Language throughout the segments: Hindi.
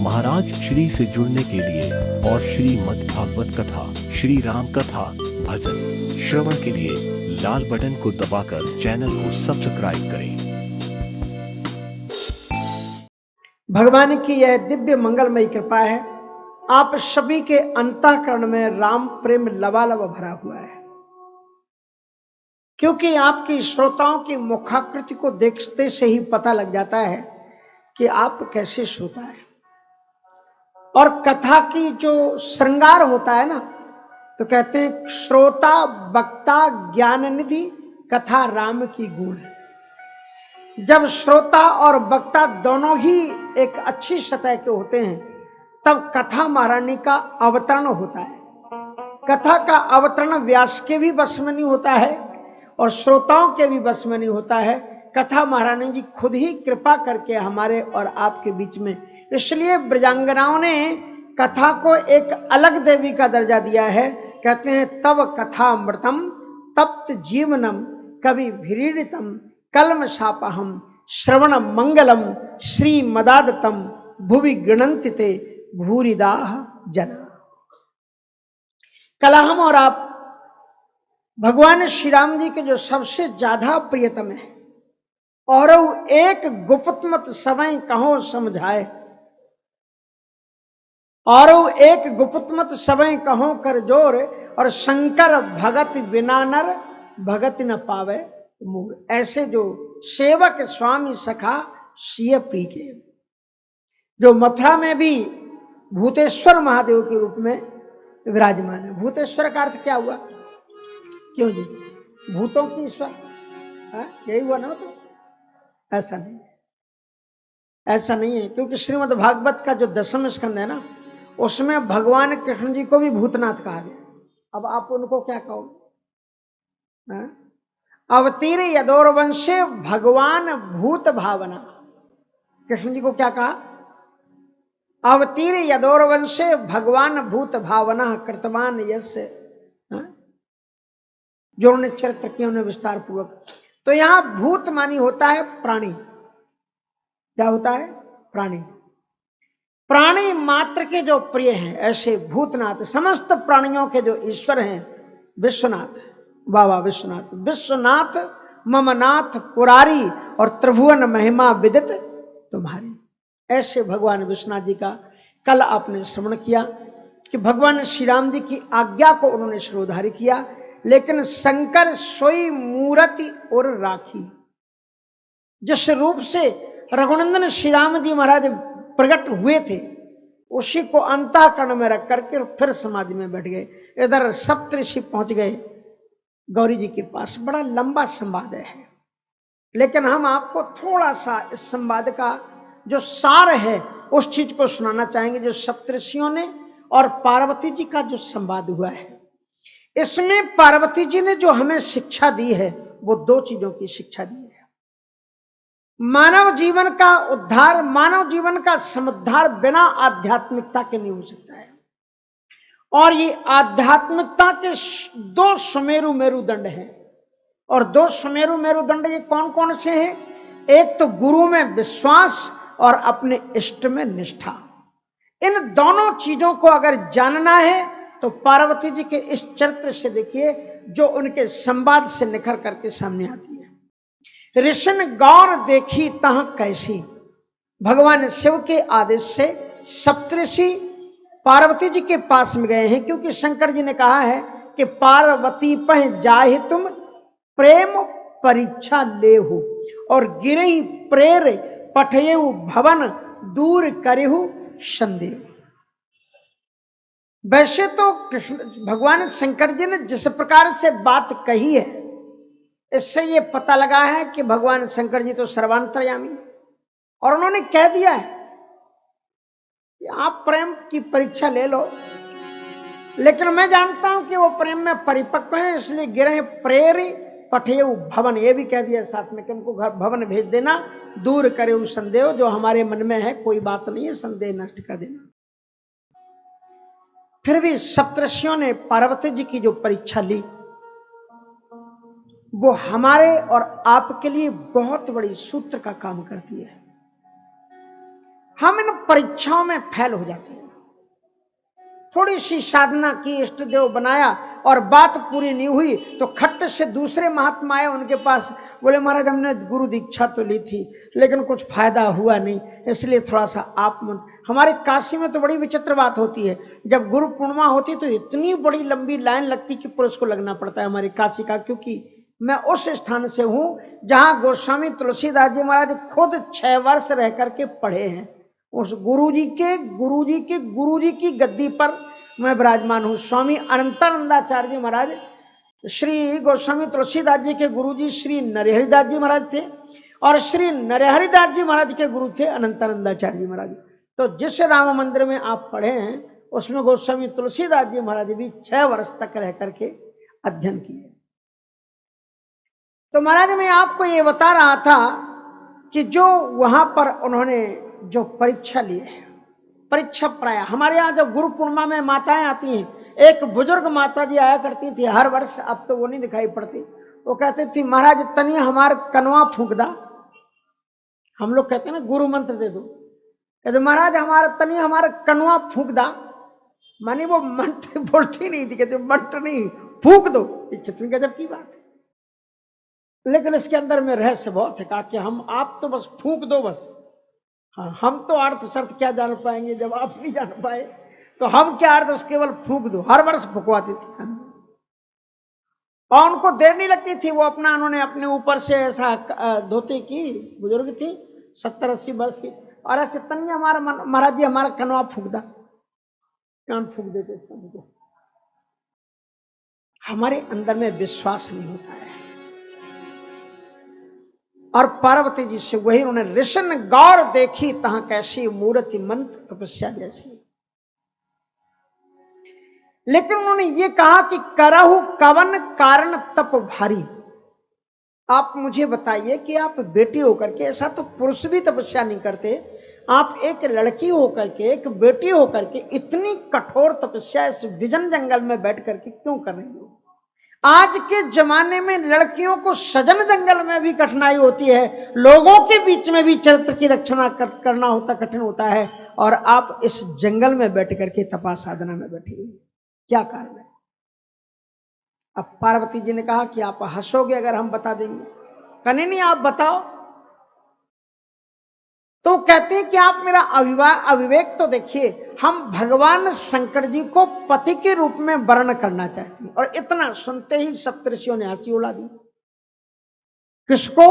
महाराज श्री से जुड़ने के लिए और श्रीमद् भागवत कथा, श्री राम कथा, भजन श्रवण के लिए लाल बटन को दबाकर चैनल को सब्सक्राइब करें। भगवान की यह दिव्य मंगलमयी कृपा है, आप सभी के अंतःकरण में राम प्रेम लबालब भरा हुआ है। क्योंकि आपकी श्रोताओं की मुखाकृति को देखते से ही पता लग जाता है कि आप कैसे श्रोता है। और कथा की जो श्रृंगार होता है ना, तो कहते हैं श्रोता वक्ता ज्ञान निधि कथा राम की गूढ़। जब श्रोता और वक्ता दोनों ही एक अच्छी सतह के होते हैं, तब कथा महारानी का अवतरण होता है। कथा का अवतरण व्यास के भी बस में नहीं होता है और श्रोताओं के भी बस में नहीं होता है। कथा महारानी जी खुद ही कृपा करके हमारे और आपके बीच में, इसलिए ब्रजांगनाओं ने कथा को एक अलग देवी का दर्जा दिया है। कहते हैं तव कथामृतम तप्त जीवनम कवि भीड़ितम कलम शापहम श्रवण मंगलम श्री मदादतम भुवि गणन्ति ते भूरिदाह जना। कल हम और आप भगवान श्री राम जी के जो सबसे ज्यादा प्रियतम है, और एक गुप्त मत समय कहो समझाए, और एक गुप्त मत समय कहो कर जोर, और शंकर भगत बिना नर भगत न पावे मूर। ऐसे जो सेवक स्वामी सखा सिय प्रिय के, जो मथुरा में भी भूतेश्वर महादेव के रूप में विराजमान है। भूतेश्वर का अर्थ क्या हुआ? क्यों जी, भूतों की ईश्वर, यही हुआ ना? तो ऐसा नहीं है, ऐसा नहीं है। क्योंकि श्रीमद् भागवत का जो 10वां स्कंद है ना, उसमें भगवान कृष्ण जी को भी भूतनाथ कहा गया। अब आप उनको क्या कहोगे? अवतीर यदोर वंशे भगवान भूत भावना। कृष्ण जी को क्या कहा? अवतीर यदोर वंशे भगवान भूत भावना कृतवान यस्य, जो उन्होंने चरित्र किया उन्हें विस्तार पूर्वक। तो यहां भूत मानी होता है प्राणी। क्या होता है? प्राणी। प्राणी मात्र के जो प्रिय हैं, ऐसे भूतनाथ समस्त प्राणियों के जो ईश्वर हैं, विश्वनाथ, बाबा विश्वनाथ। विश्वनाथ ममनाथ पुरारी और त्रिभुवन महिमा विदित तुम्हारी। ऐसे भगवान विश्वनाथ जी का कल आपने श्रवण किया कि भगवान श्री राम जी की आज्ञा को उन्होंने शिरोधार्य किया, लेकिन शंकर सोई मूर्ति और राखी। जिस रूप से रघुनंदन श्री राम जी महाराज प्रकट हुए थे, उसी को अंतःकरण में रख करके फिर समाधि में बैठ गए। इधर सप्तऋषि पहुंच गए गौरी जी के पास। बड़ा लंबा संवाद है, लेकिन हम आपको थोड़ा सा इस संवाद का जो सार है उस चीज को सुनाना चाहेंगे, जो सप्तऋषियों ने और पार्वती जी का जो संवाद हुआ है। इसमें पार्वती जी ने जो हमें शिक्षा दी है, वो 2 चीजों की शिक्षा दी है। मानव जीवन का उद्धार, मानव जीवन का समुद्धार बिना आध्यात्मिकता के नहीं हो सकता है। और ये आध्यात्मिकता के 2 सुमेरु मेरुदंड हैं। और 2 सुमेरु मेरुदंड ये कौन कौन से हैं? एक तो गुरु में विश्वास और अपने इष्ट में निष्ठा। इन दोनों चीजों को अगर जानना है तो पार्वती जी के इस चरित्र से देखिए, जो उनके संवाद से निखर करके सामने आती है। ऋषिन गौर देखी तह कैसी। भगवान शिव के आदेश से सप्तऋषि पार्वती जी के पास में गए हैं, क्योंकि शंकर जी ने कहा है कि पार्वती पह जाहि तुम प्रेम परीक्षा लेहु, और गिरहि प्रेर पठयेहु भवन दूर करेहु संदेह। वैसे तो कृष्ण भगवान शंकर जी ने जिस प्रकार से बात कही है, इससे ये पता लगा है कि भगवान शंकर जी तो सर्वांतर्यामी है। और उन्होंने कह दिया है कि आप प्रेम की परीक्षा ले लो, लेकिन मैं जानता हूं कि वो प्रेम में परिपक्व है, इसलिए गिरे प्रेरी पठेऊ भवन, ये भी कह दिया साथ में कि उनको घर भवन भेज देना, दूर करे संदेह, जो हमारे मन में है कोई बात नहीं है, संदेह नष्ट कर देना। फिर भी सप्तऋषियों ने पार्वती जी की जो परीक्षा ली, वो हमारे और आपके लिए बहुत बड़ी सूत्र का काम करती है। हम इन परीक्षाओं में फेल हो जाते हैं। थोड़ी सी साधना की, इष्ट देव बनाया और बात पूरी नहीं हुई तो खट्ट से दूसरे महात्मा आए उनके पास, बोले महाराज हमने गुरु दीक्षा तो ली थी लेकिन कुछ फायदा हुआ नहीं, इसलिए थोड़ा सा आप हमारे काशी में तो बड़ी विचित्र बात होती है, जब गुरु पूर्णिमा होती तो इतनी बड़ी लंबी लाइन लगती कि पुरुष को लगना पड़ता है हमारे काशी का, क्योंकि मैं उस स्थान से हूं जहां गोस्वामी तुलसीदास जी महाराज खुद 6 वर्ष रह करके पढ़े हैं। उस गुरुजी की गद्दी पर मैं विराजमान हूं। स्वामी अनंतानंदाचार्य जी महाराज श्री गोस्वामी तुलसीदास जी के गुरुजी श्री नरहरिदास जी महाराज थे और श्री नरहरिदास जी महाराज के गुरु थे अनंतानंदाचार्य जी महाराज। तो जिस राम मंदिर में आप पढ़े हैं उसमें गोस्वामी तुलसीदास जी महाराज भी 6 वर्ष तक रह करके अध्ययन किए। तो महाराज मैं आपको ये बता रहा था कि जो वहां पर उन्होंने जो परीक्षा ली है, परीक्षा प्राय हमारे यहाँ जब गुरु पूर्णिमा में माताएं आती हैं, एक बुजुर्ग माता जी आया करती थी हर वर्ष, अब तो वो नहीं दिखाई पड़ती। वो कहती थी महाराज तनी हमार कनवा फूंक दा। हम लोग कहते हैं ना गुरु मंत्र दे दो, कहते महाराज हमारा तनी हमारा कनवा फूंक दा, मानी वो मंत्र बोलती नहीं थी, कहते मंत्र नहीं फूंक दो। कितनी गजब की बात है, लेकिन इसके अंदर में रहस्य बहुत है। कहा कि हम आप तो बस फूंक दो बस, हाँ हम तो अर्थ शर्त क्या जान पाएंगे जब आप नहीं जान पाए, तो हम क्या अर्थ उस केवल फूंक दो। हर वर्ष फुकवाती थी और उनको देर नहीं लगती थी। वो अपना उन्होंने अपने ऊपर से ऐसा धोती की, बुजुर्ग थी 70-80 वर्ष की, और ऐसे तन्य हमारा महाराज जी हमारा कनवा फूंक दा, कान फूंक देते थे। हमारे अंदर में विश्वास नहीं होता है। और पार्वती जी से वही उन्होंने ऋषन गौर देखी तहां कैसी मूर्ति मंत्र तपस्या जैसी। लेकिन उन्होंने ये कहा कि करहु कवन कारण तप भारी। आप मुझे बताइए कि आप बेटी होकर के, ऐसा तो पुरुष भी तपस्या नहीं करते, आप एक लड़की होकर के, एक बेटी होकर के इतनी कठोर तपस्या इस विजन जंगल में बैठ करके क्यों कर रही हो? आज के जमाने में लड़कियों को सजन जंगल में भी कठिनाई होती है, लोगों के बीच में भी चरित्र की रक्षा करना होता कठिन होता है, और आप इस जंगल में बैठ करके तपा साधना में बैठी हुई, क्या कारण है? अब पार्वती जी ने कहा कि आप हंसोगे अगर हम बता देंगे। कहने नहीं आप बताओ। तो कहते हैं कि आप मेरा अविवेक तो देखिए, हम भगवान शंकर जी को पति के रूप में वर्ण करना चाहते हैं, और इतना सुनते ही सप्तऋषियों ने हंसी उड़ा दी। किसको?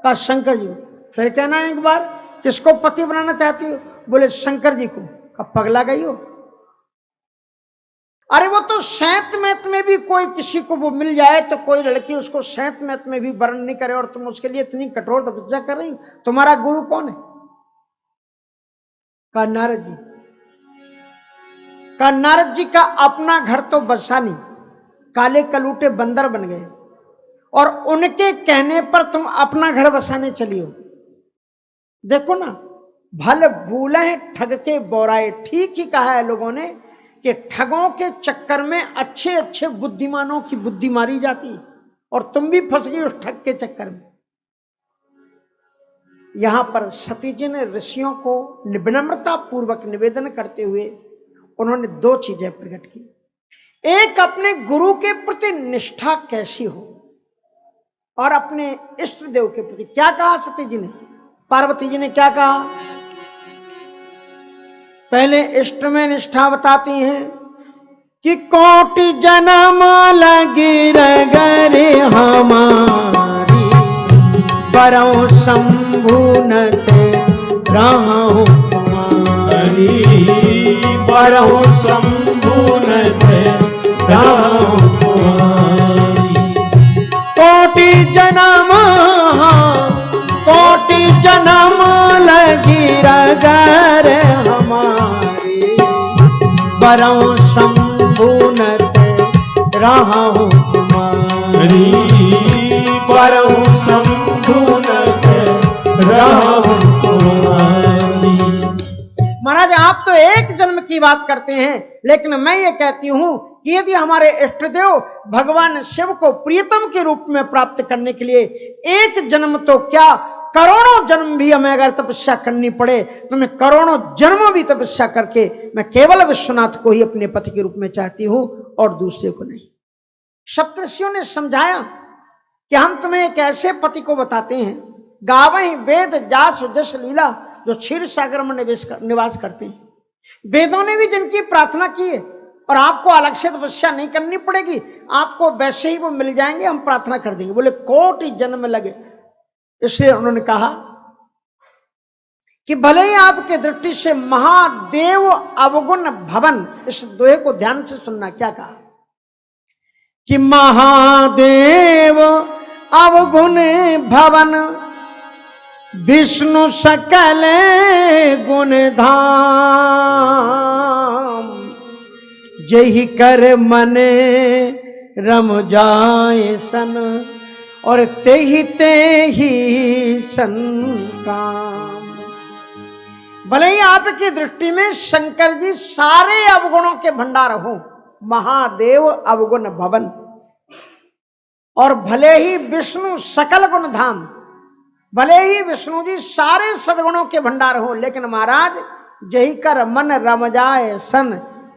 का शंकर जी। फिर कहना एक बार किसको पति बनाना चाहती हो? बोले शंकर जी को। कब पगला गई हो? अरे वो तो सैत मैत में भी कोई किसी को वो मिल जाए तो कोई लड़की उसको सैत मैत में भी वर्ण नहीं करे, और तुम उसके लिए इतनी कठोर तपस्या कर रही, तुम्हारा गुरु कौन है? का नारद जी। का नारद जी का अपना घर तो बसा नहीं, काले कलूटे बंदर बन गए, और उनके कहने पर तुम अपना घर बसाने चली हो। देखो ना, भल भूले ठग के बोराए। ठीक ही कहा है लोगों ने कि ठगों के चक्कर में अच्छे अच्छे बुद्धिमानों की बुद्धि मारी जाती, और तुम भी फंस गई उस ठग के चक्कर में। यहां पर सती जी ने ऋषियों को विनम्रता पूर्वक निवेदन करते हुए उन्होंने 2 चीजें प्रकट की। एक, अपने गुरु के प्रति निष्ठा कैसी हो, और अपने इष्ट देव के प्रति। क्या कहा सती जी ने? पार्वती जी ने क्या कहा? पहले इष्ट में निष्ठा बताती हैं कि कोटि जन्म लगी रगरे हमारी, बरौ शंभु नते राहु कुमारी, बरौ शंभु नते राहु कुमारी। कोटि जन्म लगी रगरे हमारी, बरौ शंभु नते राहु कुमारी, बरौ शंभु नते राहु कुमारी। महाराज आप तो एक जन्म की बात करते हैं, लेकिन मैं ये कहती हूं कि यदि हमारे इष्ट देव भगवान शिव को प्रियतम के रूप में प्राप्त करने के लिए एक जन्म तो क्या करोड़ों जन्म भी हमें अगर तपस्या करनी पड़े तो मैं करोड़ों जन्म भी तपस्या करके मैं केवल विश्वनाथ को ही अपने पति के रूप में चाहती हूं और दूसरे को नहीं। सप्तर्षियों ने समझाया कि हम तुम्हें एक ऐसे पति को बताते हैं, गावहि वेद जास जस लीला, जो क्षीर सागर में निवास करते हैं। वेदों ने भी जिनकी प्रार्थना की है और आपको अलग से तपस्या नहीं करनी पड़ेगी, आपको वैसे ही वो मिल जाएंगे, हम प्रार्थना कर देंगे। बोले कोटि जन्म लगे। इसलिए उन्होंने कहा कि भले ही आपके दृष्टि से महादेव अवगुण भवन, इस दोहे को ध्यान से सुनना। क्या कहा कि महादेव अवगुण भवन, विष्णु सकल गुण धाम, जही कर मने रम जाए सन, और तेही सन काम। भले ही आपकी दृष्टि में शंकर जी सारे अवगुणों के भंडार हो, महादेव अवगुण भवन, और भले ही विष्णु सकल गुण धाम, भले ही विष्णु जी सारे सद्गुणों के भंडार हो, लेकिन महाराज जही कर मन रम जाए सन,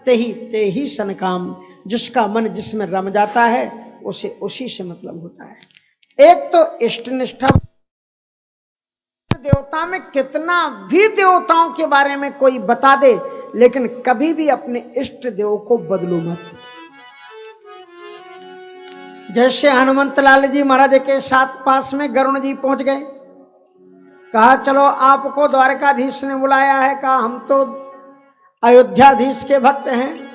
तेही सन काम। जिसका मन जिसमें रम जाता है उसे उसी से मतलब होता है। एक तो इष्ट निष्ठा, देवता में कितना भी देवताओं के बारे में कोई बता दे, लेकिन कभी भी अपने इष्ट देव को बदलो मत। जैसे हनुमंत लाल जी महाराज के साथ पास में गरुण जी पहुंच गए, कहा चलो आपको द्वारकाधीश ने बुलाया है। कहा हम तो अयोध्याधीश के भक्त हैं।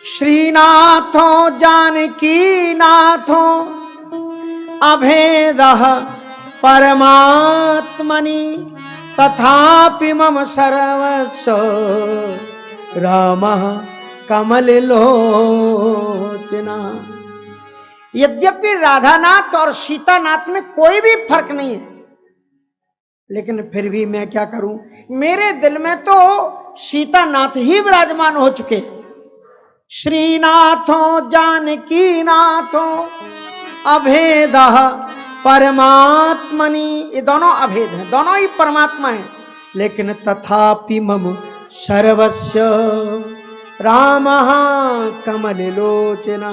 श्रीनाथो जानकी नाथो अभेद परमात्मनि, तथापि मम सर्वस्व रामः कमल लोचना। यद्यपि राधानाथ और सीतानाथ में कोई भी फर्क नहीं है, लेकिन फिर भी मैं क्या करूं, मेरे दिल में तो सीतानाथ ही विराजमान हो चुके। श्रीनाथो जानकी नाथो अभेद परमात्मनि, ये दोनों अभेद हैं, दोनों ही परमात्मा हैं, लेकिन तथापि मम सर्वस्व रामः कमल लोचना,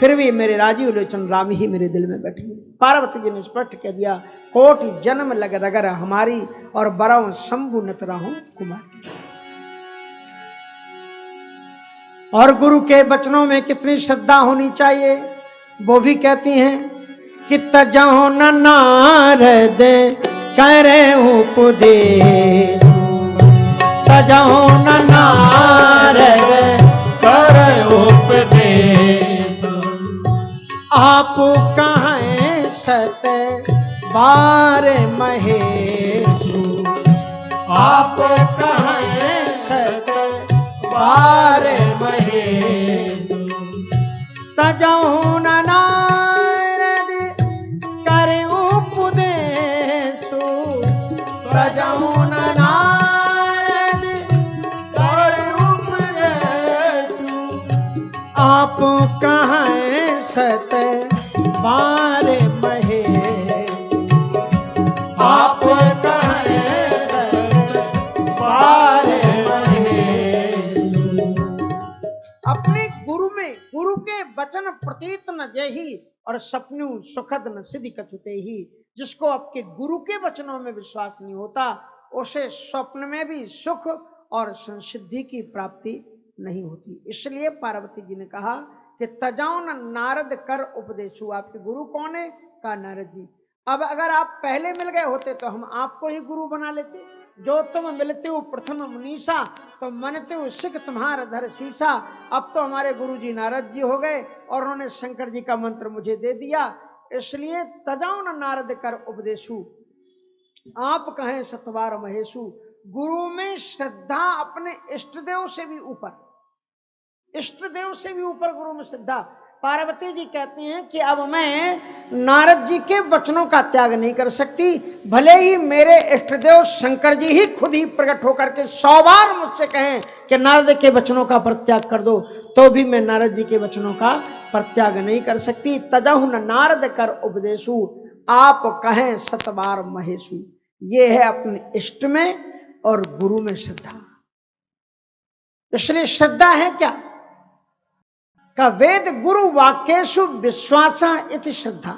फिर भी मेरे राजीव लोचन राम ही मेरे दिल में बैठे। पार्वती जी ने स्पष्ट कह दिया, कोटि जन्म लग रगर हमारी, और बरौ शंभु नत राहु कुमार। और गुरु के वचनों में कितनी श्रद्धा होनी चाहिए, वो भी कहती हैं कि तजहो न नारद करे उपदेश, तजहो न नारद करे उपदेश, आप कहें सत बार महेशु, आप कहें सत बार महेशु, तजहो न नारद करे उपदेशु, तजहो न नारद करे उपदेशु, आप कहें सत बार महेशु, आप कहें सत बार महेशु। अपने गुरु में गुरु के वचन प्रतीत न जेहि, और सपनु सुखद न सिद्धि कछुते ही। जिसको आपके गुरु के वचनों में विश्वास नहीं होता, उसे स्वप्न में भी सुख और संसिद्धि की प्राप्ति नहीं होती। इसलिए पार्वती जी ने कहा कि तजाओ न नारद कर उपदेशु। आपके गुरु कौन है? कहा नारद जी। अब अगर आप पहले मिल गए होते तो हम आपको ही गुरु बना लेते। जो तुम मिलते हो प्रथम मुनीसा, तो मनते हो सिख तुम्हारा धर सीसा। अब तो हमारे गुरु जी नारद जी हो गए और उन्होंने शंकर जी का मंत्र मुझे दे दिया। इसलिए तजाओ न नारद कर उपदेशु, आप कहें सतवार महेशु। गुरु में श्रद्धा अपने इष्ट देव से भी ऊपर, इष्ट देव से भी ऊपर गुरु में श्रद्धा। पार्वती जी कहती हैं कि अब मैं नारद जी के वचनों का त्याग नहीं कर सकती, भले ही मेरे इष्ट देव शंकर जी ही खुद ही प्रकट होकर के 100 बार मुझसे कहें कि नारद के वचनों का परित्याग कर दो, तो भी मैं नारद जी के वचनों का परित्याग नहीं कर सकती। तजहु न नारद कर उपदेशु, आप कहें सतबार महेशु। ये है अपने इष्ट में और गुरु में श्रद्धा। इसलिए श्रद्धा है क्या का वेद गुरु वाक्येषु विश्वासा इति श्रद्धा।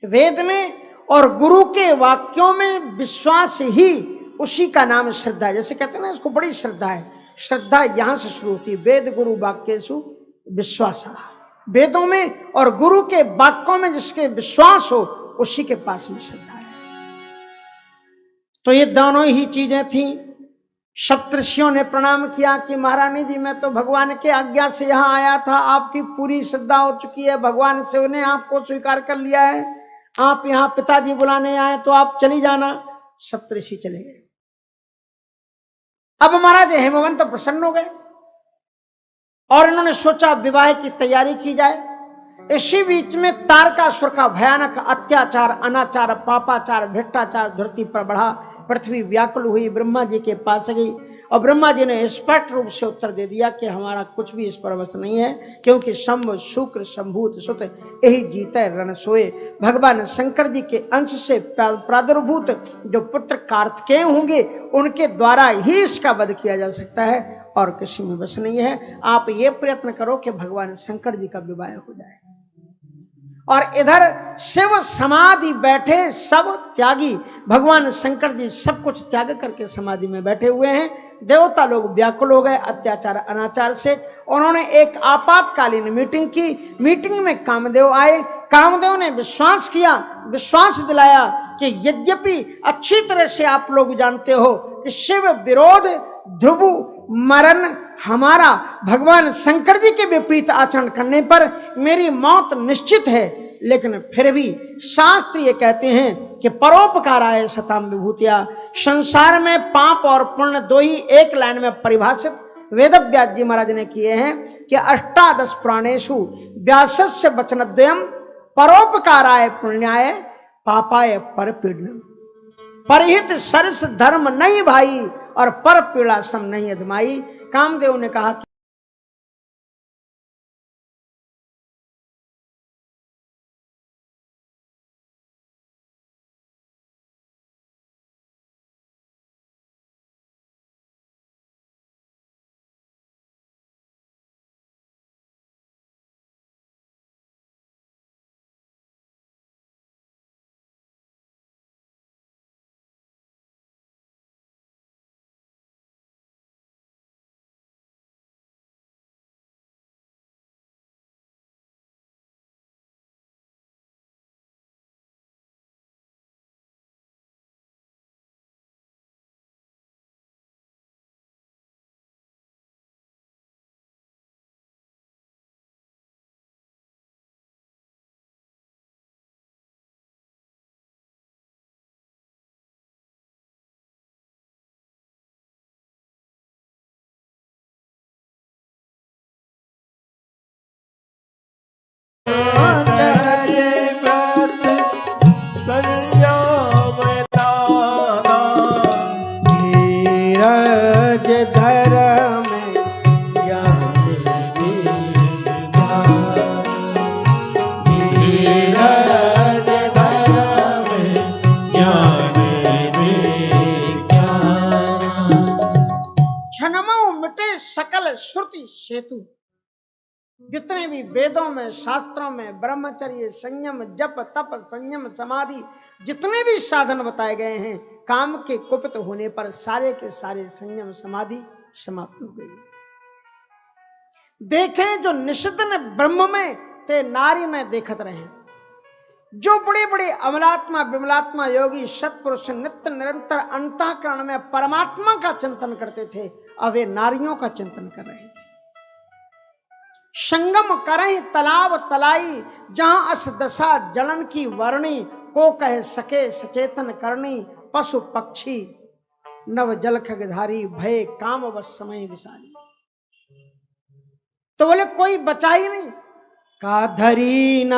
वेद में और गुरु के वाक्यों में विश्वास ही उसी का नाम श्रद्धा है। जैसे कहते हैं ना इसको बड़ी श्रद्धा है, श्रद्धा यहां से शुरू होती है। वेद गुरु वाक्येषु विश्वासा, वेदों में और गुरु के वाक्यों में जिसके विश्वास हो उसी के पास में श्रद्धा है। तो ये दोनों ही चीजें थी। सप्तऋषियों ने प्रणाम किया कि महारानी जी मैं तो भगवान के आज्ञा से यहां आया था, आपकी पूरी श्रद्धा हो चुकी है, भगवान से उन्हें आपको स्वीकार कर लिया है, आप यहां पिताजी बुलाने आए तो आप चली जाना। सप्तऋषि चले गए। अब महाराज हेमवंत तो प्रसन्न हो गए और इन्होंने सोचा विवाह की तैयारी की जाए। इसी बीच में तारकासुर का भयानक अत्याचार, अनाचार, पापाचार, भ्रष्टाचार धरती पर बढ़ा। पृथ्वी व्याकुल हुई, ब्रह्मा जी के पास गई और ब्रह्मा जी ने स्पष्ट रूप से उत्तर दे दिया कि हमारा कुछ भी इस पर वश नहीं है, क्योंकि शंभ शुक्र शंभूत सुत यही जीते रण सोए। भगवान शंकर जी के अंश से प्रादुर्भूत जो पुत्र कार्तिकेय होंगे उनके द्वारा ही इसका वध किया जा सकता है और किसी में वश नहीं है। आप ये प्रयत्न करो कि भगवान शंकर जी का विवाह हो जाए। और इधर शिव समाधि बैठे सब त्यागी, भगवान शंकर जी सब कुछ त्याग करके समाधि में बैठे हुए हैं। देवता लोग व्याकुल हो गए अत्याचार अनाचार से। उन्होंने एक आपातकालीन मीटिंग की। मीटिंग में कामदेव आए। कामदेव ने विश्वास किया, विश्वास दिलाया कि यद्यपि अच्छी तरह से आप लोग जानते हो कि शिव विरोध ध्रुव मरण हमारा भगवान शंकर जी के विपरीत आचरण करने पर मेरी मौत निश्चित है, लेकिन फिर भी शास्त्र ये कहते हैं कि परोपकाराय सताम विभूतिया। संसार में पाप और पुण्य दो ही एक लाइन में परिभाषित वेदव्यास जी महाराज ने किए हैं कि अष्टादश पुराणेषु व्यासस्य वचनद्वयम् परोपकाराय पुण्याय पापाय परपीडनम्। परहित सरस धर्म नहीं भाई और पर पीड़ा सम नहीं अधमाई। कामदेव ने कहा कि श्रुति सेतु। जितने भी वेदों में शास्त्रों में ब्रह्मचर्य संयम जप तप संयम समाधि जितने भी साधन बताए गए हैं, काम के कुपित होने पर सारे के सारे संयम समाधि समाप्त हो गई। देखें जो निषिद्धन ब्रह्म में ते नारी में देखत रहे। जो बड़े बड़े अमलात्मा विमलात्मा योगी सत्पुरुष नित्य निरंतर अंतःकरण में परमात्मा का चिंतन करते थे, अब वे नारियों का चिंतन कर रहे थे। संगम करें तलाव तलाई, जहां अस दशा जलन की वर्णी, को कह सके सचेतन करनी, पशु पक्षी नव जल खगधारी, भय काम बस समय विसारी। तो बोले कोई बचा ही नहीं। का धरी न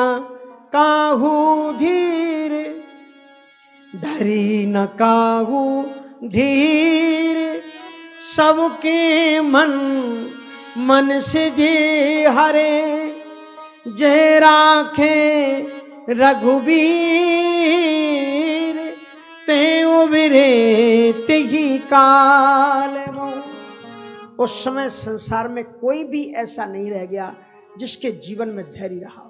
काहू धीर, धरी न काहू धीर, सबके मन से जे हरे, जे राखे रघुबीर ते उबरे तिही काल मोह। उस समय संसार में कोई भी ऐसा नहीं रह गया जिसके जीवन में धैर्य रहा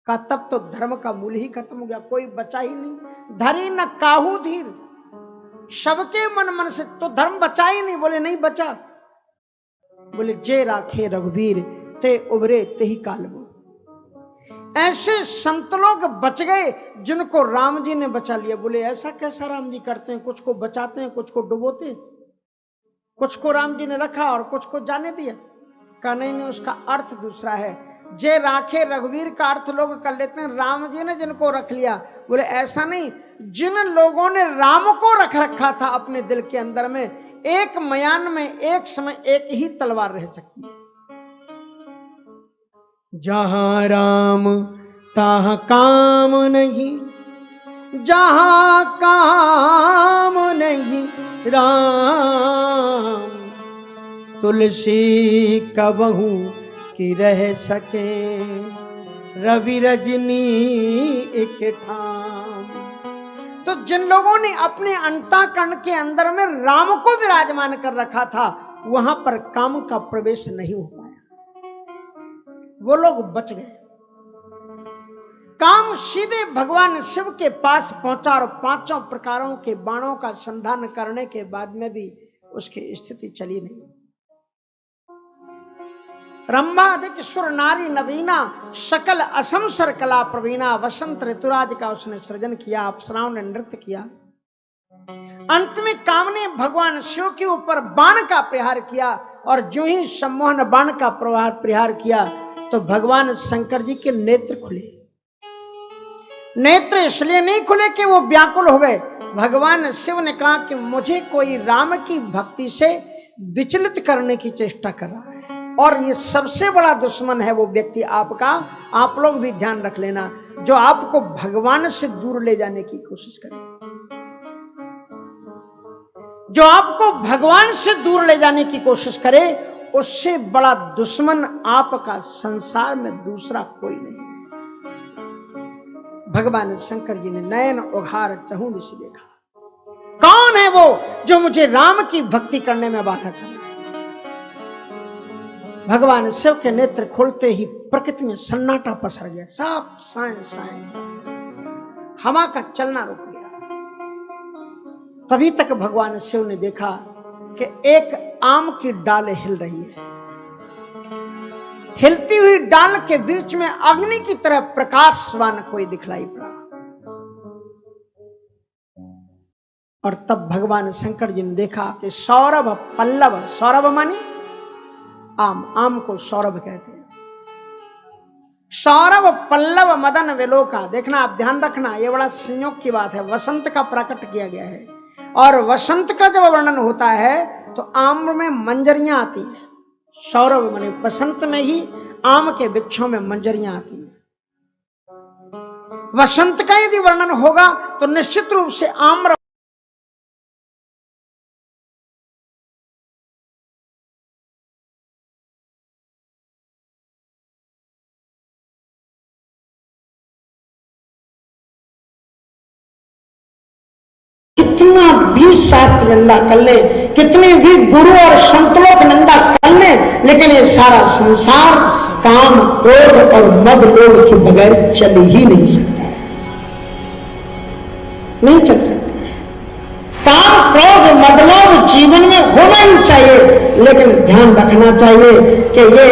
का। तब तो धर्म का मूल ही खत्म हो गया, कोई बचा ही नहीं। धरी न काहू धीर, सबके मन मन से तो धर्म बचा ही नहीं। बोले नहीं बचा, बोले जे राखे रघुबीर ते उबरे तेही काल मोह। ऐसे संत लोग बच गए जिनको राम जी ने बचा लिया। बोले ऐसा कैसा राम जी करते हैं, कुछ को बचाते हैं कुछ को डुबोते हैं, कुछ को राम जी ने रखा और कुछ को जाने दिया। कहा नहीं, उसका अर्थ दूसरा है। जे राखे रघुवीर का अर्थ लोग कर लेते हैं राम जी ने जिनको रख लिया। बोले ऐसा नहीं, जिन लोगों ने राम को रख रखा था अपने दिल के अंदर में, एक मयान में एक समय एक ही तलवार रह सकती है। जहां राम तहां काम नहीं, जहां काम नहीं राम। तुलसी कबहू की रह सके, रवि रजनी एक ठाम। तो जिन लोगों ने अपने अंतःकरण के अंदर में राम को विराजमान कर रखा था, वहां पर काम का प्रवेश नहीं हो पाया, वो लोग बच गए। काम सीधे भगवान शिव के पास पहुंचा और पांचों प्रकारों के बाणों का संधान करने के बाद में भी उसकी स्थिति चली नहीं। रंभा अधिक सुर नारी नवीना, सकल असमसर कला प्रवीणा। वसंत ऋतुराज का उसने सृजन किया, अप्सराओं ने नृत्य किया। अंत में काम ने भगवान शिव के ऊपर बाण का प्रहार किया, और जो ही सम्मोहन बाण का प्रहार किया तो भगवान शंकर जी के नेत्र खुले। नेत्र इसलिए नहीं खुले कि वो व्याकुल हो गए। भगवान शिव ने कहा कि मुझे कोई राम की भक्ति से विचलित करने की चेष्टा कर रहा है, और ये सबसे बड़ा दुश्मन है वो व्यक्ति आपका। आप लोग भी ध्यान रख लेना, जो आपको भगवान से दूर ले जाने की कोशिश करे, जो आपको भगवान से दूर ले जाने की कोशिश करे, उससे बड़ा दुश्मन आपका संसार में दूसरा कोई नहीं है। भगवान शंकर जी ने नयन उघार चहुं दिश देखा, कौन है वो जो मुझे राम की भक्ति करने में बाधा कर रहा है। भगवान शिव के नेत्र खोलते ही प्रकृति में सन्नाटा पसर गया, साफ साए साए हवा का चलना रुक गया। तभी तक भगवान शिव ने देखा कि एक आम की डाल हिल रही है। हिलती हुई डाल के बीच में अग्नि की तरह प्रकाशवान कोई दिखलाई पड़ा, और तब भगवान शंकर जी ने देखा कि सौरभ पल्लव, सौरभ मानी आम, आम को सौरभ कहते हैं। सौरभ पल्लव मदन विलोका। देखना, आप ध्यान रखना, ये बड़ा संयोग की बात है। वसंत का प्रकट किया गया है, और वसंत का जब वर्णन होता है तो आम में मंजरियां आती हैं। सौरभ माने वसंत में ही आम के वृक्षों में मंजरियां आती हैं। वसंत का यदि वर्णन होगा तो निश्चित रूप से आम्र कितना भी शास्त्र निंदा कर ले, कितने भी गुरु और संत लोग निंदा कर ले, लेकिन ये सारा संसार काम क्रोध और मद लोभ के बगैर चल ही नहीं सकता, नहीं चल सकता। काम क्रोध मद लोभ जीवन में होना ही चाहिए, लेकिन ध्यान रखना चाहिए कि ये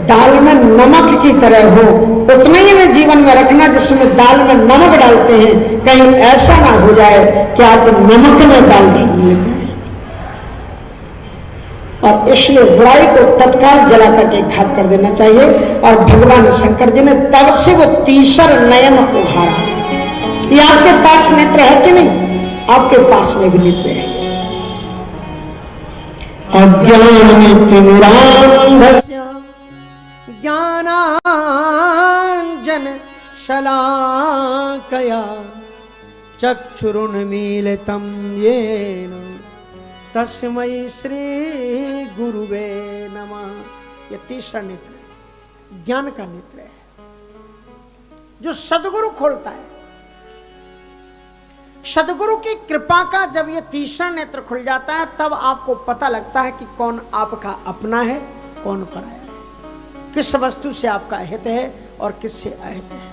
दाल में नमक की तरह हो। उतना ही में जीवन में रखना जिसमें दाल में नमक डालते हैं, कहीं ऐसा ना हो जाए कि आप नमक में डाल दीजिए। और इसलिए बुराई को तत्काल जला करके खाक कर देना चाहिए। और भगवान शंकर जी ने तब से वो तीसर नयन उघारा। ये आपके पास नेत्र है कि नहीं? आपके पास में भी नेत्र है। ज्ञानांजन शलाकया चक्षुरुन्मीलितं येन तस्मै श्री गुरुवे नमः। ये तीसरा नेत्र है, ज्ञान का नेत्र है। जो सदगुरु खोलता है। सदगुरु की कृपा का जब ये तीसरा नेत्र खुल जाता है तब आपको पता लगता है कि कौन आपका अपना है, कौन पराया है, किस वस्तु से आपका हित है और किससे अहित है।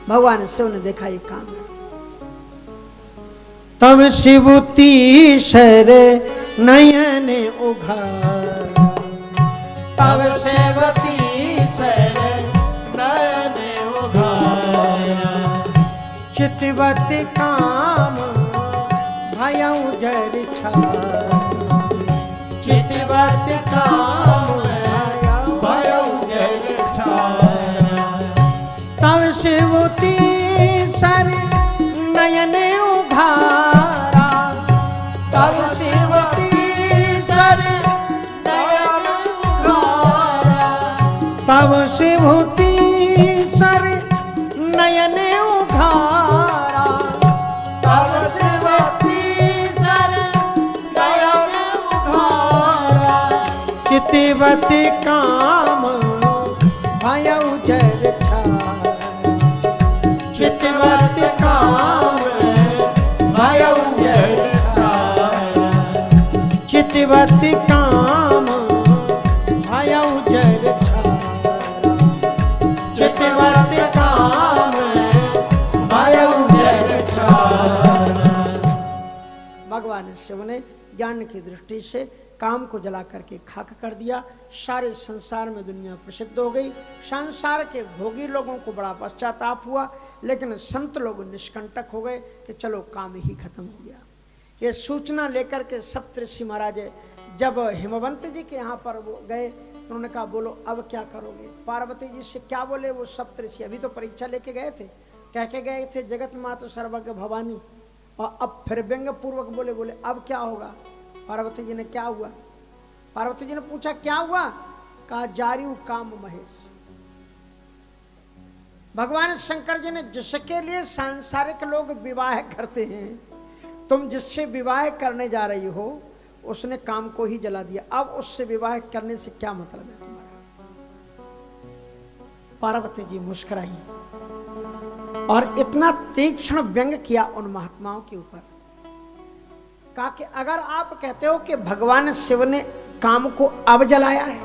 भगवान शिव ने देखा ये काम है। तब शिव तीसर नयन उघार, तब शिव तीसर नयन उघार, चितवत काम भयउ जर छार, चितवत काम भयउ जर छार, तब शिव तीसर नयन उघारा, तब शिव तीसर नयन उघारा, तब शिव तीसर नयन उघारा, तब शिव तीसर नयन उघारा, चितवत काम भयउ जर छार, चितवत काम भयउ जर छार, चितवत काम भयउ जर छार, चितवत काम भयउ जर छार। भगवान शिव ने ज्ञान की दृष्टि से काम को जला करके खाक कर दिया। सारे संसार में दुनिया प्रसिद्ध हो गई। संसार के भोगी लोगों को बड़ा पश्चाताप हुआ, लेकिन संत लोग निष्कंटक हो गए कि चलो काम ही खत्म हो गया। ये सूचना लेकर के सप्तऋषि महाराज जब हिमवंत जी के यहाँ पर वो गए तो उन्होंने कहा बोलो अब क्या करोगे। पार्वती जी से क्या बोले वो सप्तऋषि, अभी तो परीक्षा लेके गए थे, कह के गए थे जगत माता सर्वज्ञ भवानी, और अब फिर व्यंग पूर्वक बोले अब क्या होगा। पार्वती जी ने क्या हुआ, पार्वती जी ने पूछा क्या हुआ, कहा जारियु काम महेश। भगवान शंकर जी ने जिसके लिए सांसारिक लोग विवाह करते हैं, तुम जिससे विवाह करने जा रही हो उसने काम को ही जला दिया, अब उससे विवाह करने से क्या मतलब है तुम्हारा। पार्वती जी मुस्कुराई और इतना तीक्ष्ण व्यंग किया उन महात्माओं के ऊपर, कहा कि अगर आप कहते हो कि भगवान शिव ने काम को अब जलाया है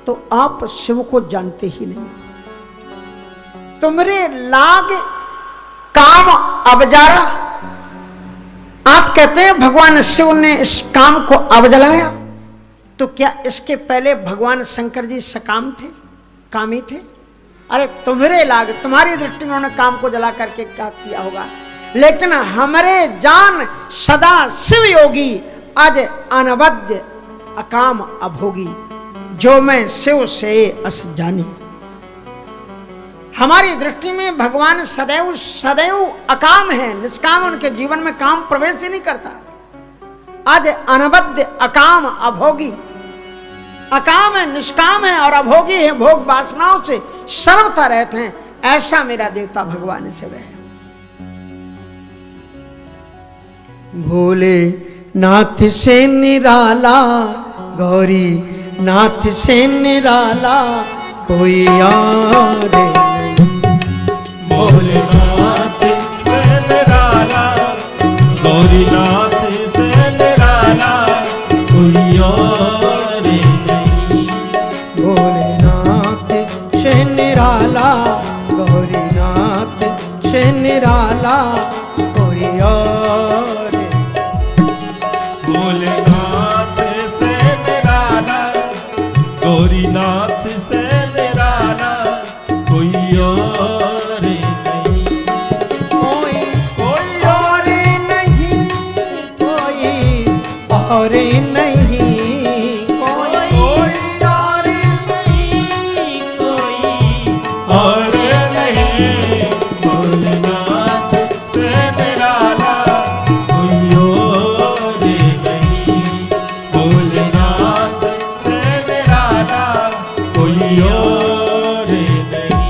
तो आप शिव को जानते ही नहीं। तुमरे लाग काम अब जारा, आप कहते हैं भगवान शिव ने इस काम को अब जलाया, तो क्या इसके पहले भगवान शंकर जी सकाम थे, कामी थे। अरे तुम्हारे लाग, तुम्हारी दृष्टि में उन्होंने काम को जला करके क्या किया होगा, लेकिन हमारे जान सदा शिव योगी, अज अनवद्य अकाम अभोगी, जो मैं शिव से अस जानी। हमारी दृष्टि में भगवान सदैव सदैव अकाम है, निष्काम, उनके जीवन में काम प्रवेश ही नहीं करता। अज अनवद्य अकाम अभोगी, अकाम है, निष्काम है और अभोगी है, भोग वासनाओं से सर्वथा रहते हैं, ऐसा मेरा देवता भगवान शिव है। भोले नाथ से निराला, गौरी नाथ से निराला कोई और नहीं। भोले नाथ से निराला, गौरी नाथ से निराला कोई और नहीं। भोले नाथ से निराला, गौरी नाथ से निराला कोई और। भोलेनाथ से निराला, गौरीनाथ से निराला कोई और नहीं। कोई और नहीं, कोई और नहीं, कोई और नहीं, कोई और नहीं। भोलेनाथ से निराला कोई और नहीं। भोलेनाथ से निराला कोई और नहीं।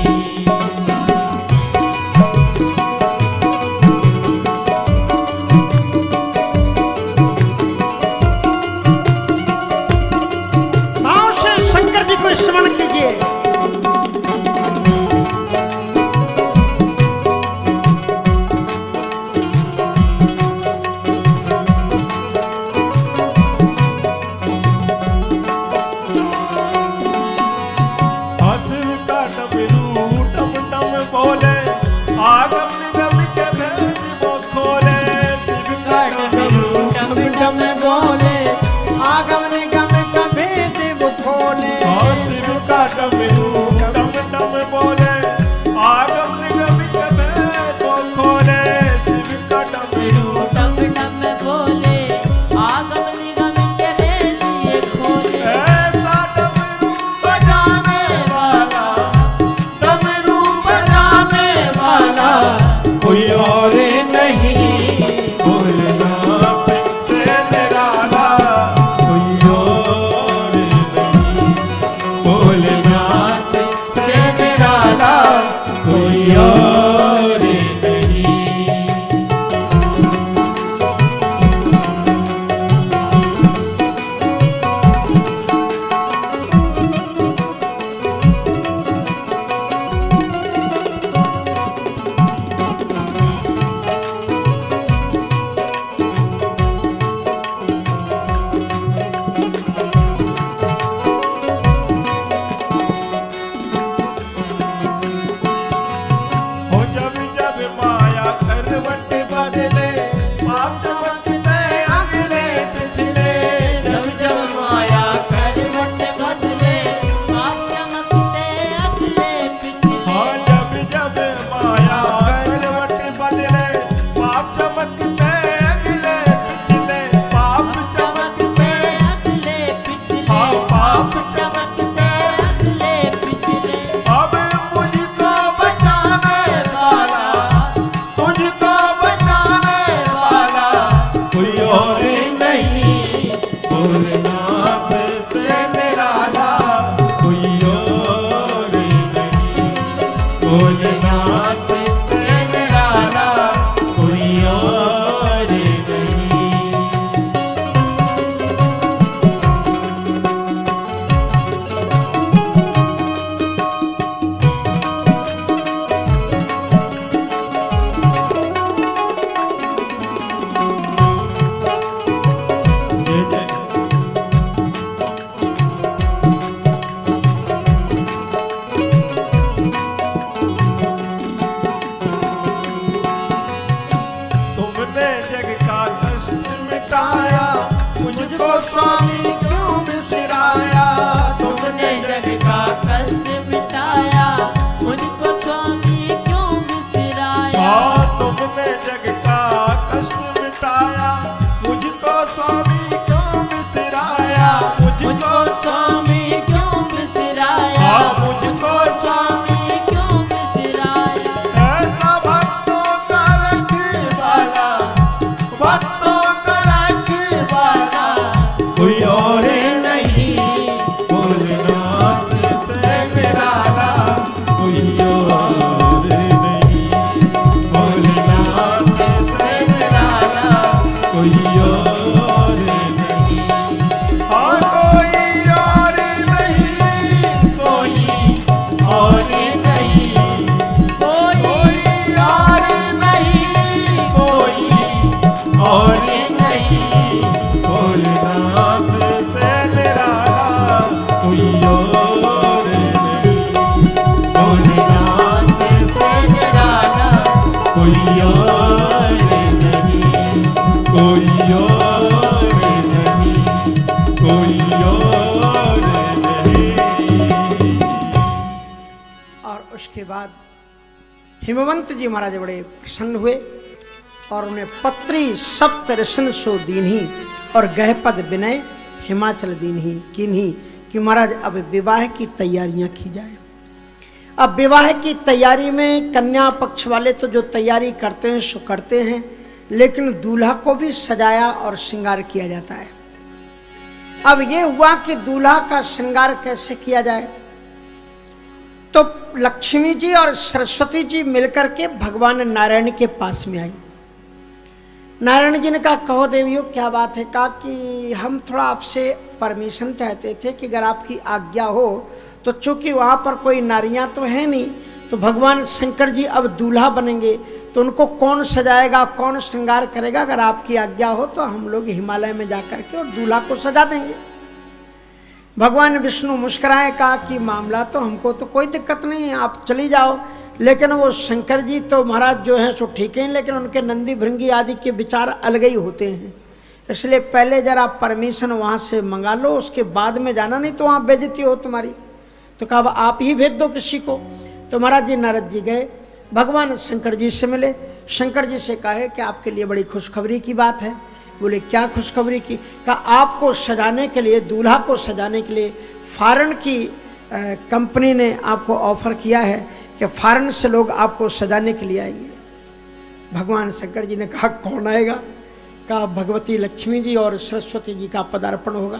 कोई और नहीं, हाँ कोई और नहीं, कोई और नहीं, कोई और नहीं, कोई और नहीं, भोलेनाथ से निराला कोई और नहीं, भोलेनाथ से निराला कोई और नहीं, कोई और नहीं, कोई और नहीं। और उसके बाद हिमवंत जी महाराज बड़े प्रसन्न हुए और उन्हें पत्री सप्त ऋषन सो दीन्ही और गहपद विनय हिमाचल दीन्ही किन्ही कि महाराज अब विवाह की तैयारियां की जाए। अब विवाह की तैयारी में कन्या पक्ष वाले तो जो तैयारी करते हैं सो करते हैं, लेकिन दूल्हा को भी सजाया और श्रृंगार किया जाता है। अब ये हुआ कि दूल्हा का श्रृंगार कैसे किया जाए, तो लक्ष्मी जी और सरस्वती जी मिलकर के भगवान नारायण के पास में आई। नारायण जी ने कहा कहो देवियों क्या बात है। कहा कि हम थोड़ा आपसे परमिशन चाहते थे कि अगर आपकी आज्ञा हो तो चूंकि वहाँ पर कोई नारियां तो है नहीं, तो भगवान शंकर जी अब दूल्हा बनेंगे तो उनको कौन सजाएगा, कौन श्रृंगार करेगा। अगर आपकी आज्ञा हो तो हम लोग हिमालय में जाकर के और दूल्हा को सजा देंगे। भगवान विष्णु मुस्कुराए, कहा कि मामला तो हमको तो कोई दिक्कत नहीं है, आप चली जाओ। लेकिन वो शंकर जी तो महाराज जो है सो ठीक है, लेकिन उनके नंदी भृंगी आदि के विचार अलग ही होते हैं, इसलिए पहले जरा परमिशन वहाँ से मंगा लो, उसके बाद में जाना, नहीं तो वहाँ बेइज्जती हो तुम्हारी। तो कहा आप ही भेज दो किसी को। तो महाराज जी नारद जी गए, भगवान शंकर जी से मिले, शंकर जी से कहे कि आपके लिए बड़ी खुशखबरी की बात है। बोले क्या खुशखबरी की। कहा आपको सजाने के लिए, दूल्हा को सजाने के लिए फॉरेन की कंपनी ने आपको ऑफर किया है कि फॉरेन से लोग आपको सजाने के लिए आएंगे। भगवान शंकर जी ने कहा कौन आएगा। कहा भगवती लक्ष्मी जी और सरस्वती जी का पदार्पण होगा।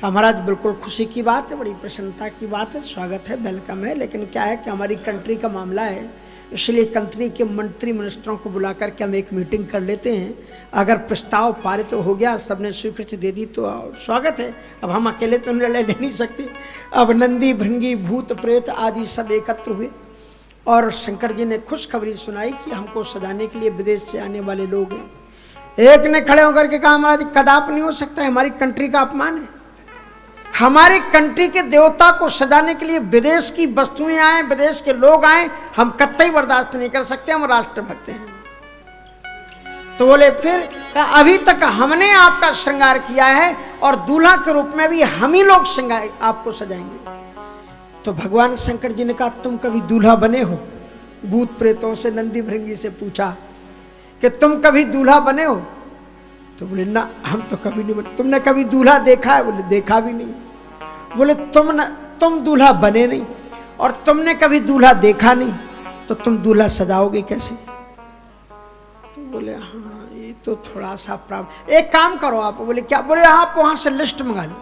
कहा महाराज बिल्कुल खुशी की बात है, बड़ी प्रसन्नता की बात है, स्वागत है, वेलकम है, लेकिन क्या है कि हमारी कंट्री का मामला है, इसलिए कंट्री के मंत्री मिनिस्टरों को बुला करके हम एक मीटिंग कर लेते हैं। अगर प्रस्ताव पारित हो गया, सबने स्वीकृति दे दी तो स्वागत है। अब हम अकेले तो निर्णय ले नहीं सकते। अब नंदी भृंगी भूत प्रेत आदि सब एकत्र हुए और शंकर जी ने खुशखबरी सुनाई कि हमको सजाने के लिए विदेश से आने वाले लोग हैं। एक ने खड़े होकर के कहा महाराज कदाप नहीं हो सकता है, हमारी कंट्री का अपमान है। हमारी कंट्री के देवता को सजाने के लिए विदेश की वस्तुएं आए, विदेश के लोग आए, हम कतई बर्दाश्त नहीं कर सकते, हम राष्ट्रभक्त हैं। तो बोले फिर अभी तक हमने आपका श्रृंगार किया है और दूल्हा के रूप में भी हम ही लोग श्रृंगार आपको सजाएंगे। तो भगवान शंकर जी ने कहा तुम कभी दूल्हा बने हो। भूत प्रेतों से नंदी भृंगी से पूछा कि तुम कभी दूल्हा बने हो। तो बोले ना हम तो कभी नहीं बने। तुमने कभी दूल्हा देखा है। बोले देखा भी नहीं। बोले तुम दूल्हा बने नहीं और तुमने कभी दूल्हा देखा नहीं, तो तुम दूल्हा सजाओगे कैसे। तो बोले हाँ ये तो थोड़ा सा प्रॉब्लम, एक काम करो आप। बोले क्या। बोले आप वहां से लिस्ट मंगा लो,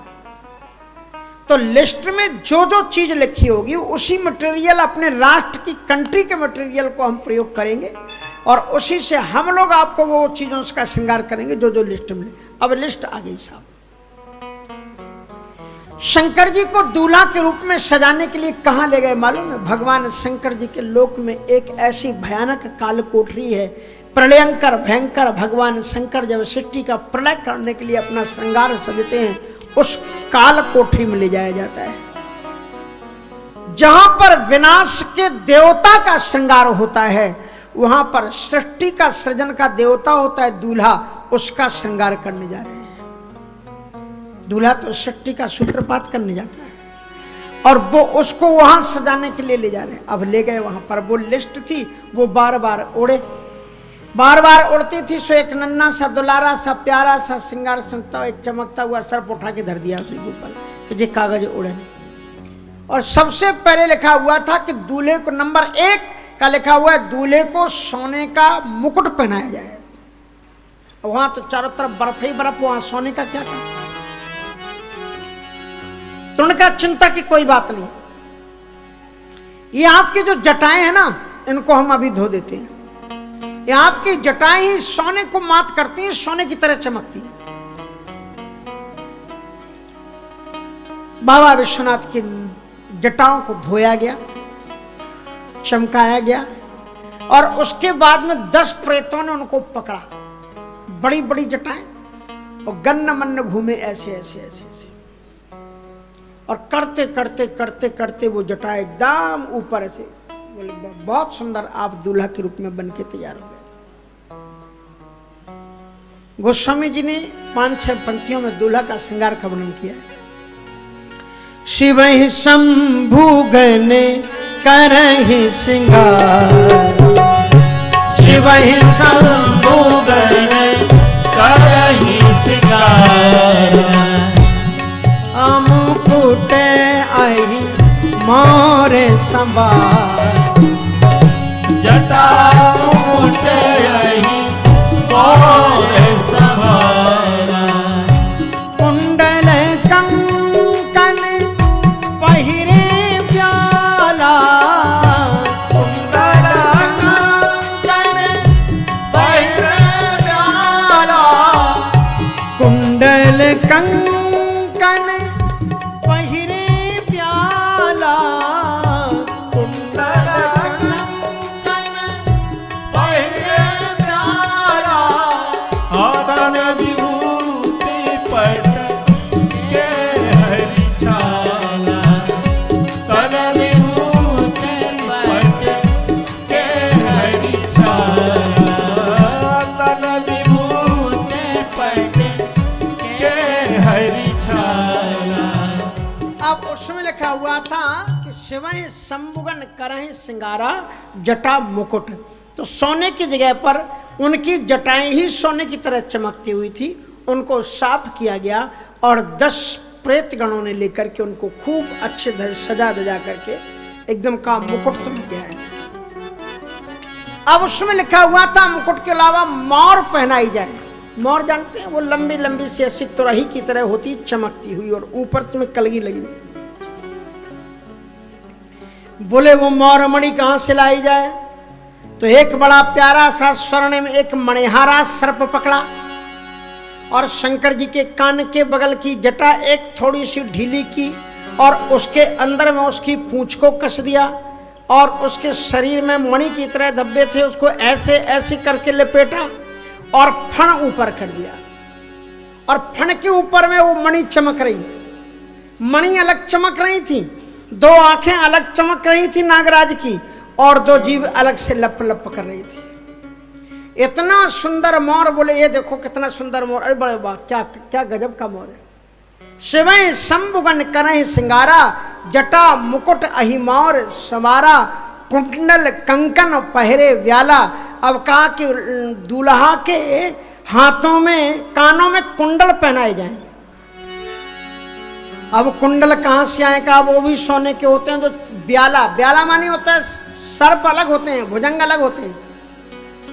तो लिस्ट में जो जो चीज लिखी होगी उसी मटेरियल, अपने राष्ट्र की कंट्री के मटेरियल को हम प्रयोग करेंगे और उसी से हम लोग आपको वो चीजों का श्रृंगार करेंगे जो जो लिस्ट में। अब लिस्ट आ गई साहब। शंकर जी को दूल्हा के रूप में सजाने के लिए कहां ले गए मालूम है। भगवान शंकर जी के लोक में एक ऐसी भयानक काल कोठरी है, प्रलयंकर भयंकर। भगवान शंकर जब सृष्टि का प्रलय करने के लिए अपना श्रृंगार सजते हैं, उस काल कोठरी में ले जाया जाता है, जहां पर विनाश के देवता का श्रृंगार होता है। वहां पर सृष्टि का सृजन का देवता होता है दूल्हा, उसका श्रृंगार करने जा रहे हैं। दूल्हा तो सृष्टि का सूत्रपात करने जाता है और वो उसको वहां सजाने के लिए ले जा रहे हैं। अब ले गए वहां पर, वो लिस्ट थी, वो बार बार उड़े, बार बार उड़ती थी। सो एक नन्ना सा दुलारा सा प्यारा सा श्रृंगार संता एक चमकता हुआ सर्प उठा के धर दिया उसके ऊपर कि ये कागज उड़े नहीं। और सबसे पहले लिखा हुआ था कि दूल्हे को नंबर 1 का लिखा हुआ है, दूल्हे को सोने का मुकुट पहनाया जाए। वहां तो चारों तरफ बर्फ ही बर्फ, वहां सोने का क्या था। तो उनका चिंता की कोई बात नहीं, ये आपकी जो जटाएं हैं ना, इनको हम अभी धो देते हैं, ये आपकी जटाएं ही सोने को मात करती हैं, सोने की तरह चमकती है। बाबा विश्वनाथ की जटाओं को धोया गया, चमकाया गया और उसके बाद में 10 प्रेतों ने उनको पकड़ा, बड़ी बड़ी जटाएं, और गन्न मन्न घूमे ऐसे ऐसे ऐसे ऐसे, और करते करते करते करते वो जटा एकदम ऊपर ऐसे, बोले बहुत सुंदर आप दूल्हा के रूप में बन के तैयार हो गए। गोस्वामी जी ने 5-6 पंक्तियों में दूल्हा का श्रृंगार का वर्णन किया है। शिव ही शंभु गने करहि श्रृंगार, शिव ही शंभु गने करहि श्रृंगार, मुकुट आई मोरे संभार, जटा मुकुट आई मोरे संभार, कुंडल कंकन पहिरे प्याला, कुंडल कंकन पहिरे प्याला, कुंडल कंकन पहिरे प्याला, कुंडल कंकन पहिरे प्याला, तन विभूति पट के हरि छाला, तन विभूति पट के हरि छाला, तन विभूति पट के हरि छाला। अब उसमें लिखा हुआ था कि शिवय शंभुगन करहि सिंगारा जटा मुकुट, तो सोने की जगह पर उनकी जटाएं ही सोने की तरह चमकती हुई थी, उनको साफ किया गया और 10 प्रेत गणों ने लेकर के उनको खूब अच्छे सजा दजा करके एकदम का मुकुट तो मिल गया है। अब उसमें लिखा हुआ था मुकुट के अलावा मोर पहनाई जाए। मोर जानते हैं, वो लंबी लंबी सी ऐसी तुरही की तरह होती, चमकती हुई, और ऊपर में कलगी लगी। बोले वो मोर मणि कहां से लाई जाए, तो एक बड़ा प्यारा सा स्वर्ण में एक मणिहारा सर्प पकड़ा और शंकर जी के कान के बगल की जटा एक थोड़ी सी ढीली की और उसके अंदर में उसकी पूंछ को कस दिया और उसके शरीर में मणि की तरह धब्बे थे, उसको ऐसे ऐसे करके लपेटा और फण ऊपर कर दिया, और फण के ऊपर में वो मणि चमक रही, मणि अलग चमक रही थी, 2 आंखें अलग चमक रही थी नागराज की, और 2 जीभ अलग से लप लप कर रही थी। इतना सुंदर मोर, बोले ये देखो कितना सुंदर मोर, अरे बड़े वाह, क्या क्या गजब का मोर है। शिवय शंभुगन करहि सिंगारा, जटा मुकुट अहि मोर सवारा, कुंडल कंकन पहरे व्याला। अब कहा कि दूल्हा के हाथों में कानों में कुंडल पहनाए जाएं। अब कुंडल कहां से आए का, वो भी सोने के होते हैं, जो ब्याला, ब्याला मानी होता है सर्प अलग होते हैं, भुजंग अलग होते हैं,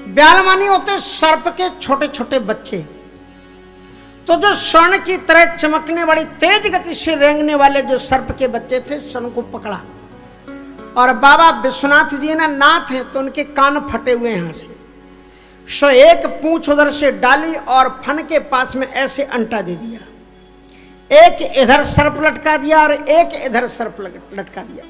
ब्याल मानी होते हैं सर्प के छोटे छोटे बच्चे। तो जो स्वर्ण की तरह चमकने वाली तेज गति से रेंगने वाले जो सर्प के बच्चे थे, स्वर्ण को पकड़ा, और बाबा विश्वनाथ जी ना नाथ हैं तो उनके कान फटे हुए हैं यहाँ से, सो एक पूंछ उधर से डाली और फन के पास में ऐसे अंटा दे दिया, एक इधर सर्प लटका दिया और एक इधर सर्प लटका दिया।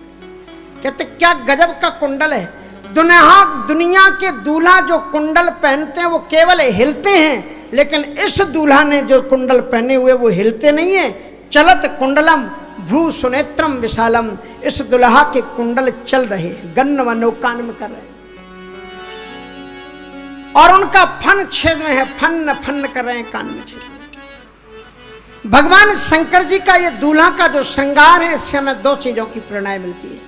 कहते क्या गजब का कुंडल है। दुनिया के दूल्हा जो कुंडल पहनते हैं वो केवल हिलते हैं, लेकिन इस दूल्हा ने जो कुंडल पहने हुए वो हिलते नहीं है। चलत कुंडलम भ्रू सुनेत्रम विशालम, इस दुल्हा के कुंडल चल रहे हैं, गन्न वनो कान में कर रहे हैं, और उनका फन छेद में है, फन फन कर रहे हैं कान में छेद। भगवान शंकर जी का ये दूल्हा का जो श्रृंगार है, इससे हमें 2 चीजों की प्रेरणा मिलती है।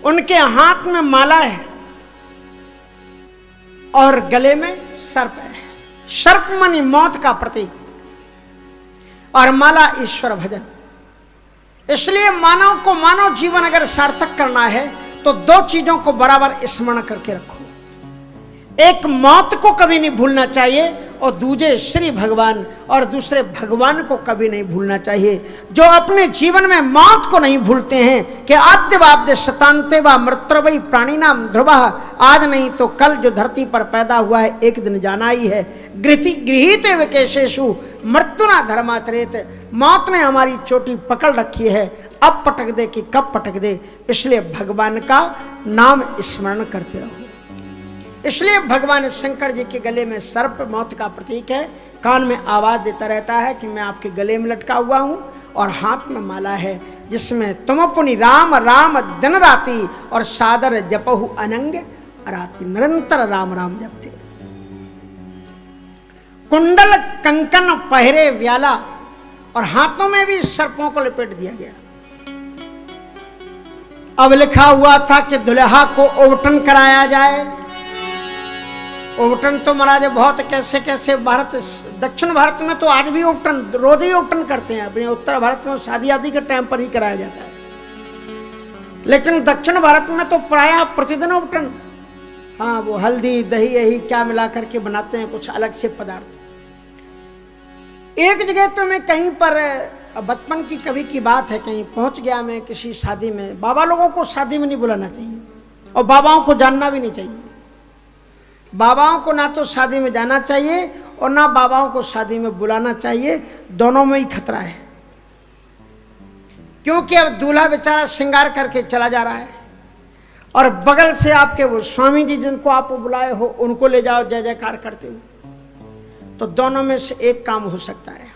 उनके हाथ में माला है और गले में सर्प है। सर्प मानी मौत का प्रतीक और माला ईश्वर भजन। इसलिए मानव को मानव जीवन अगर सार्थक करना है तो 2 चीजों को बराबर स्मरण करके रखो। एक मौत को कभी नहीं भूलना चाहिए और दूजे श्री भगवान और दूसरे भगवान को कभी नहीं भूलना चाहिए। जो अपने जीवन में मौत को नहीं भूलते हैं कि आद्यवाद्य शतान्ते व मृत्रवई प्राणी नाम ध्रुव, आज नहीं तो कल जो धरती पर पैदा हुआ है एक दिन जाना ही है। गृहीत विकेशेषु मृत्युना धर्माचरेत, मौत ने हमारी चोटी पकड़ रखी है, अब पटक दे कि कब पटक दे। इसलिए भगवान का नाम स्मरण करते रहो। इसलिए भगवान शंकर जी के गले में सर्प मौत का प्रतीक है, कान में आवाज देता रहता है कि मैं आपके गले में लटका हुआ हूं, और हाथ में माला है जिसमें तुम पुनि राम राम दिन राति और सादर जपहु अनंग राति, निरंतर राम राम जपते। कुंडल कंकन पहरे व्याला, और हाथों में भी सर्पों को लपेट दिया गया। अब लिखा हुआ था कि दुल्हा को ओवटन कराया जाए। ओवटन तो महाराज बहुत कैसे कैसे भारत, दक्षिण भारत में तो आज भी ओवटन, रोज ही ओवटन करते हैं। अपने उत्तर भारत में शादी आदि के टाइम पर ही कराया जाता है, लेकिन दक्षिण भारत में तो प्रायः प्रतिदिन ओवटन। हाँ, वो हल्दी दही यही क्या मिला करके बनाते हैं कुछ अलग से पदार्थ। एक जगह तो मैं कहीं पर, बचपन की कभी की बात है, कहीं पहुंच गया मैं किसी शादी में। बाबा लोगों को शादी में नहीं बुलाना चाहिए और बाबाओं को जानना भी नहीं चाहिए। बाबाओं को ना तो शादी में जाना चाहिए और ना बाबाओं को शादी में बुलाना चाहिए, दोनों में ही खतरा है। क्योंकि अब दूल्हा बेचारा श्रृंगार करके चला जा रहा है और बगल से आपके वो स्वामी जी जिनको आप बुलाए हो उनको ले जाओ जय जयकार करते हुए, तो दोनों में से एक काम हो सकता है।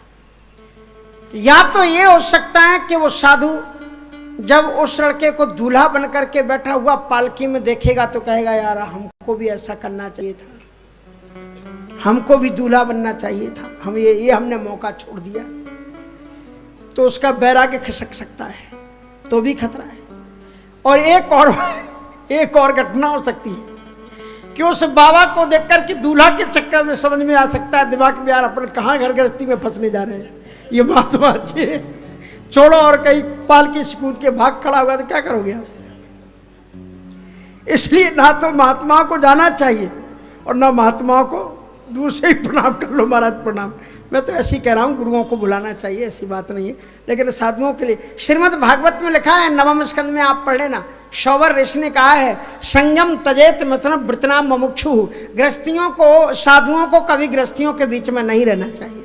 या तो ये हो सकता है कि वो साधु जब उस लड़के को दूल्हा बन करके बैठा हुआ पालकी में देखेगा तो कहेगा यार हमको भी ऐसा करना चाहिए था, हमको भी दूल्हा बनना चाहिए था, हम ये हमने मौका छोड़ दिया, तो उसका बैराग्य खिसक सकता है, तो भी खतरा है। और एक और घटना हो सकती है कि उस बाबा को देखकर के दूल्हा के चक्कर में समझ में आ सकता है दिमाग में यार अपन कहाँ घर गृहस्थी में फंसने जा रहे हैं, ये महात्मा अच्छे छोड़ो, और कहीं पालकी से कूद के भाग खड़ा हुआ तो क्या करोगे आप। इसलिए ना तो महात्माओं को जाना चाहिए और ना महात्माओं को दूर से ही प्रणाम कर लो, महाराज प्रणाम। मैं तो ऐसी कह रहा हूँ, गुरुओं को बुलाना चाहिए, ऐसी बात नहीं है, लेकिन साधुओं के लिए श्रीमद् भागवत में लिखा है, नवम स्कंद में आप पढ़ लेना, शौवर ऋषि ने कहा है संयम तजेत मतलब वृतनाम मुमुक्षु, गृहस्थियों को, साधुओं को कभी गृहस्थियों के बीच में नहीं रहना चाहिए।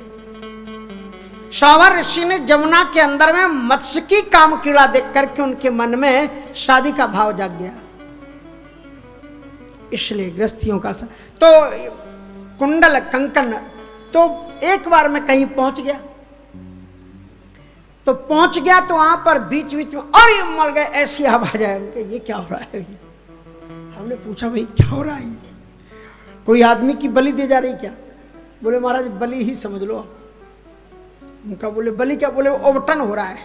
शौवर ऋषि ने जमुना के अंदर में मत्स्य की काम कीड़ा देख करके उनके मन में शादी का भाव जाग गया, इसलिए गृहस्थियों का तो कुंडल कंकन। तो एक बार मैं कहीं पहुंच गया तो वहां पर बीच बीच में अरे मर गए ऐसी आवाज आया, उनके ये क्या हो रहा है। हमने पूछा भाई क्या हो रहा है, कोई आदमी की बलि दे जा रही क्या। बोले महाराज बलि ही समझ लो। उनका बोले बलि क्या, बोले ओवटन हो रहा है।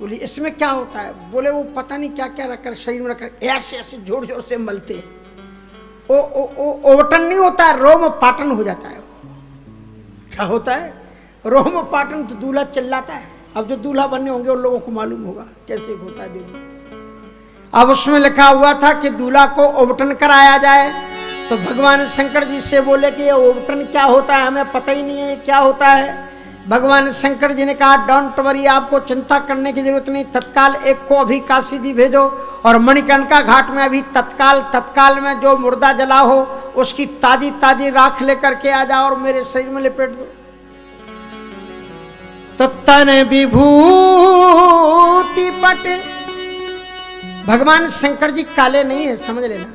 बोले इसमें क्या होता है, बोले वो पता नहीं क्या क्या रखकर शरीर में रखकर ऐसे ऐसे जोर जोर से मलते हैं। ओवटन नहीं होता है, रोम पाटन हो जाता है। क्या होता है, रोम पाटन। तो दूल्हा चिल्लाता है। अब जो दूल्हा बनने होंगे उन लोगों को मालूम होगा कैसे होता है। अब उसमें लिखा हुआ था कि दूल्हा को ओवटन कराया जाए, तो भगवान शंकर जी से बोले कि ये ओवटन क्या होता है, हमें पता ही नहीं है क्या होता है। भगवान शंकर जी ने कहा डोंट वरी, आपको चिंता करने की जरूरत नहीं, तत्काल एक को अभी काशी जी भेजो और मणिकर्णिका घाट में अभी तत्काल में जो मुर्दा जला हो उसकी ताजी ताजी राख लेकर के आ जाओ और मेरे शरीर में लपेट दो। तो तन विभूति पट, भगवान शंकर जी काले नहीं है समझ लेना,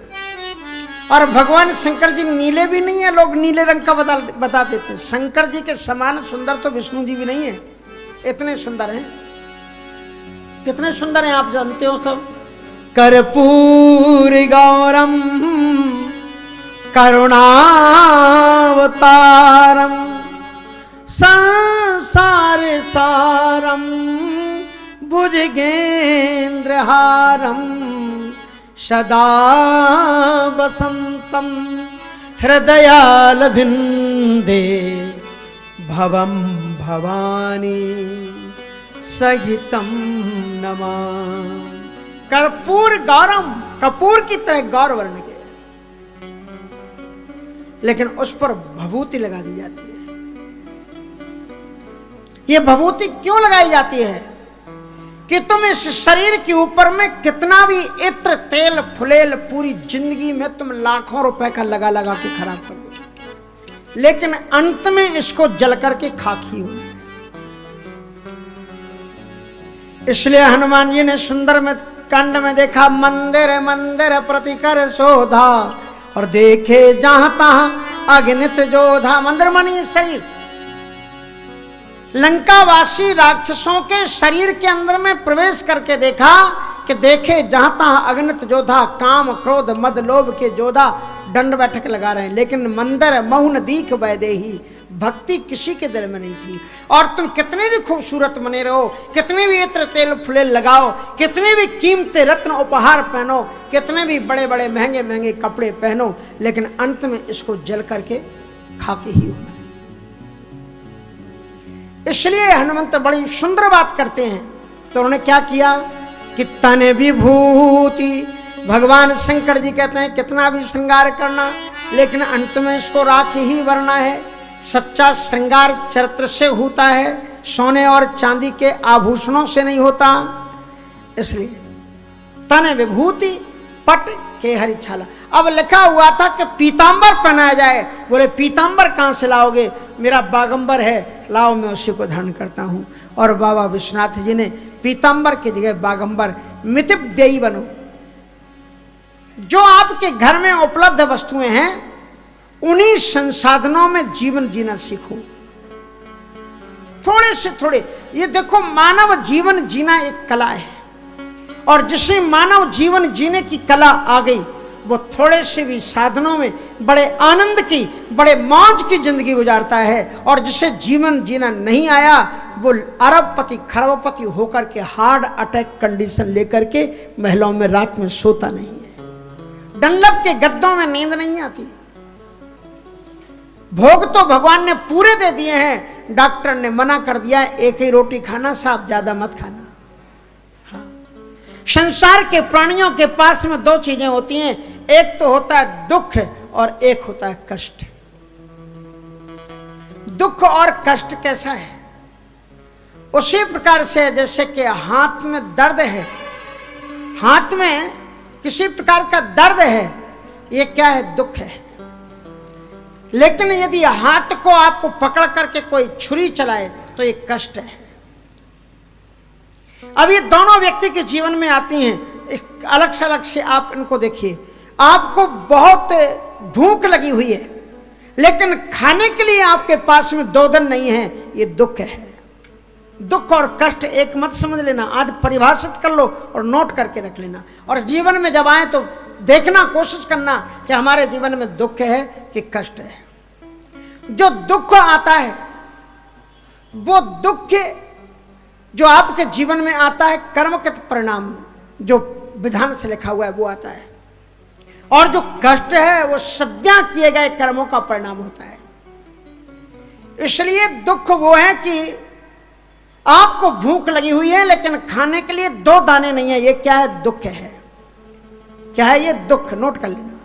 और भगवान शंकर जी नीले भी नहीं है, लोग नीले रंग का बताते थे। शंकर जी के समान सुंदर तो विष्णु जी भी नहीं है, इतने सुंदर हैं। कितने सुंदर हैं आप जानते हो सब। कर्पूर गौरम करुणावतारम संसार सारम भुजगेंद्रहारम सदा वसंतम हृदयालभिन्दे भवम भवानी सहितम नमा। कर्पूर गौरम, कपूर की तरह गौर वर्ण के। लेकिन उस पर भभूति लगा दी जाती है। ये भभूति क्यों लगाई जाती है? कि तुम इस शरीर के ऊपर में कितना भी इत्र तेल फुलेल पूरी जिंदगी में तुम लाखों रुपए का लगा लगा के खराब कर दो, लेकिन अंत में इसको जल करके खाक ही हो। इसलिए हनुमान जी ने सुंदर में कांड में देखा, मंदिर मंदिर प्रतिकर शोधा और देखे जहां तहां अग्नित जोधा। मंदिर मानी शरीर। लंकावासी राक्षसों के शरीर के अंदर में प्रवेश करके देखा कि देखे जहां तहां अग्नित जोधा, काम क्रोध मद लोभ के जोधा दंड बैठक लगा रहे हैं, लेकिन मंदिर मौन दीख वैदेही, भक्ति किसी के दिल में नहीं थी। और तुम कितने भी खूबसूरत बने रहो, कितने भी इत्र तेल फुले लगाओ, कितने भी कीमती रत्न उपहार पहनो, कितने भी बड़े बड़े महंगे महंगे कपड़े पहनो, लेकिन अंत में इसको जल करके खाके ही होना। इसलिए हनुमंत बड़ी सुंदर बात करते हैं। तो उन्होंने क्या किया कि तन विभूति, भगवान शंकर जी कहते हैं कितना भी श्रृंगार करना, लेकिन अंत में इसको राख ही वरना है। सच्चा श्रृंगार चरित्र से होता है, सोने और चांदी के आभूषणों से नहीं होता। इसलिए तन विभूति पट के हरि छाला। अब लिखा हुआ था कि पीतांबर पहनाया जाए। बोले पीतांबर कहां से लाओगे? मेरा बागंबर है, लाओ मैं उसी को धारण करता हूं। और बाबा विश्वनाथ जी ने पीतांबर की जगह बागंबर, मितव्ययी बनो। जो आपके घर में उपलब्ध वस्तुएं हैं उन्हीं संसाधनों में जीवन जीना सीखो, थोड़े से थोड़े। ये देखो, मानव जीवन जीना एक कला है, और जिसे मानव जीवन जीने की कला आ गई वो थोड़े से भी साधनों में बड़े आनंद की, बड़े मौज की जिंदगी गुजारता है। और जिसे जीवन जीना नहीं आया वो अरबपति खरबपति होकर के हार्ट अटैक कंडीशन लेकर के महलों में रात में सोता नहीं है, डंलप के गद्दों में नींद नहीं आती। भोग तो भगवान ने पूरे दे दिए हैं, डॉक्टर ने मना कर दिया एक ही रोटी खाना, साहब ज्यादा मत खाना। हाँ। संसार के प्राणियों के पास में दो चीजें होती हैं, एक तो होता है दुख और एक होता है कष्ट। दुख और कष्ट कैसा है? उसी प्रकार से जैसे कि हाथ में दर्द है, हाथ में किसी प्रकार का दर्द है, ये क्या है? दुख है। लेकिन यदि हाथ को आपको पकड़ करके कोई छुरी चलाए तो ये कष्ट है। अब ये दोनों व्यक्ति के जीवन में आती हैं, एक अलग से आप इनको देखिए। आपको बहुत भूख लगी हुई है, लेकिन खाने के लिए आपके पास में 2 दिन नहीं है, ये दुख है। दुख और कष्ट एक मत समझ लेना, आज परिभाषित कर लो और नोट करके रख लेना। और जीवन में जब आए तो देखना, कोशिश करना कि हमारे जीवन में दुख है कि कष्ट है। जो दुख आता है वो दुख जो आपके जीवन में आता है कर्म के परिणाम, जो विधान से लिखा हुआ है वो आता है। और जो कष्ट है वो सद्या किए गए कर्मों का परिणाम होता है। इसलिए दुख वो है कि आपको भूख लगी हुई है लेकिन खाने के लिए 2 दाने नहीं है, ये क्या है? दुख है। क्या है ये? दुख। नोट कर लेना।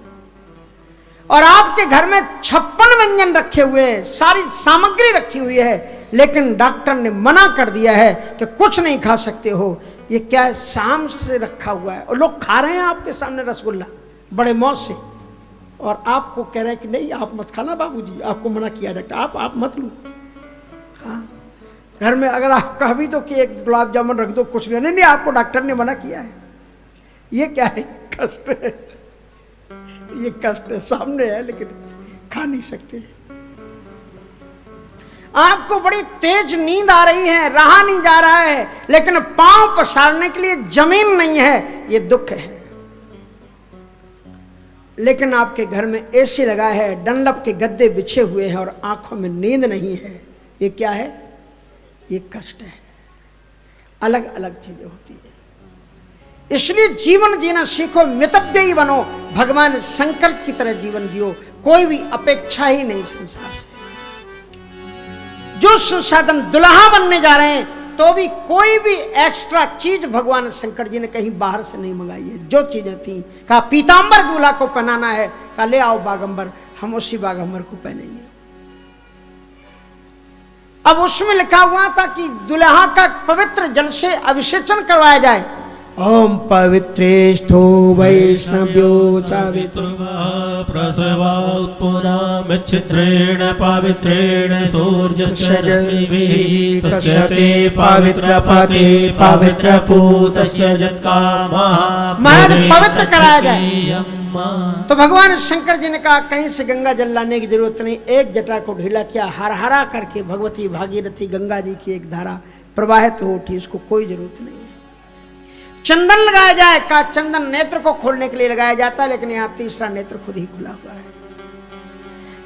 और आपके घर में 56 व्यंजन रखे हुए हैं, सारी सामग्री रखी हुई है, लेकिन डॉक्टर ने मना कर दिया है कि कुछ नहीं खा सकते हो। ये क्या है? शाम से रखा हुआ है और लोग खा रहे हैं आपके सामने रसगुल्ला बड़े मौज से, और आपको कह रहे हैं कि नहीं आप मत खाना बाबूजी, आपको मना किया डॉक्टर, आप मत लो। हाँ, घर में अगर आप कह भी तो कि एक गुलाब जामुन रख दो, कुछ नहीं, आपको डॉक्टर ने मना किया है। ये क्या है? कष्ट है। ये कष्ट है, सामने है लेकिन खा नहीं सकते। आपको बड़ी तेज नींद आ रही है, रहा नहीं जा रहा है, लेकिन पांव पसारने के लिए जमीन नहीं है, ये दुख है। लेकिन आपके घर में एसी लगा है, डनलप के गद्दे बिछे हुए हैं और आंखों में नींद नहीं है, ये क्या है? ये कष्ट है। अलग अलग चीजें होती है। इसलिए जीवन जीना सीखो, मितव्ययी बनो, भगवान शंकर की तरह जीवन जियो, कोई भी अपेक्षा ही नहीं संसार से। जो संसाधन दुल्हा बनने जा रहे हैं तो भी कोई भी एक्स्ट्रा चीज भगवान शंकर जी ने कहीं बाहर से नहीं मंगाई है। जो चीजें थी, कहा पीतांबर दूल्हा को पहनाना है, कहा ले आओ बागंबर, हम उसी बागंबर को पहनेंगे। अब उसमें लिखा हुआ था कि दुल्हा का पवित्र जल से अभिषेचन करवाया जाए। ओम पवित्रेष्ठो वैष्णव्यो प्रसवात्पुरामिच्छिद्रेण पवित्रेण सूर्यस्य रश्मिभिः तस्य ते पवित्रपते पवित्रपूतस्य यत्कामः महाराज पवित्र कराया जाए। तो भगवान शंकर जी ने कहा कहीं से गंगा जल लाने की जरूरत नहीं। एक जटा को ढीला किया, हरा करके भगवती भागीरथी गंगा जी की एक धारा प्रवाहित हो उठी, इसको कोई जरूरत नहीं है। चंदन लगाया जाए, का चंदन नेत्र को खोलने के लिए लगाया जाता है, लेकिन यहाँ तीसरा नेत्र खुद ही खुला हुआ है।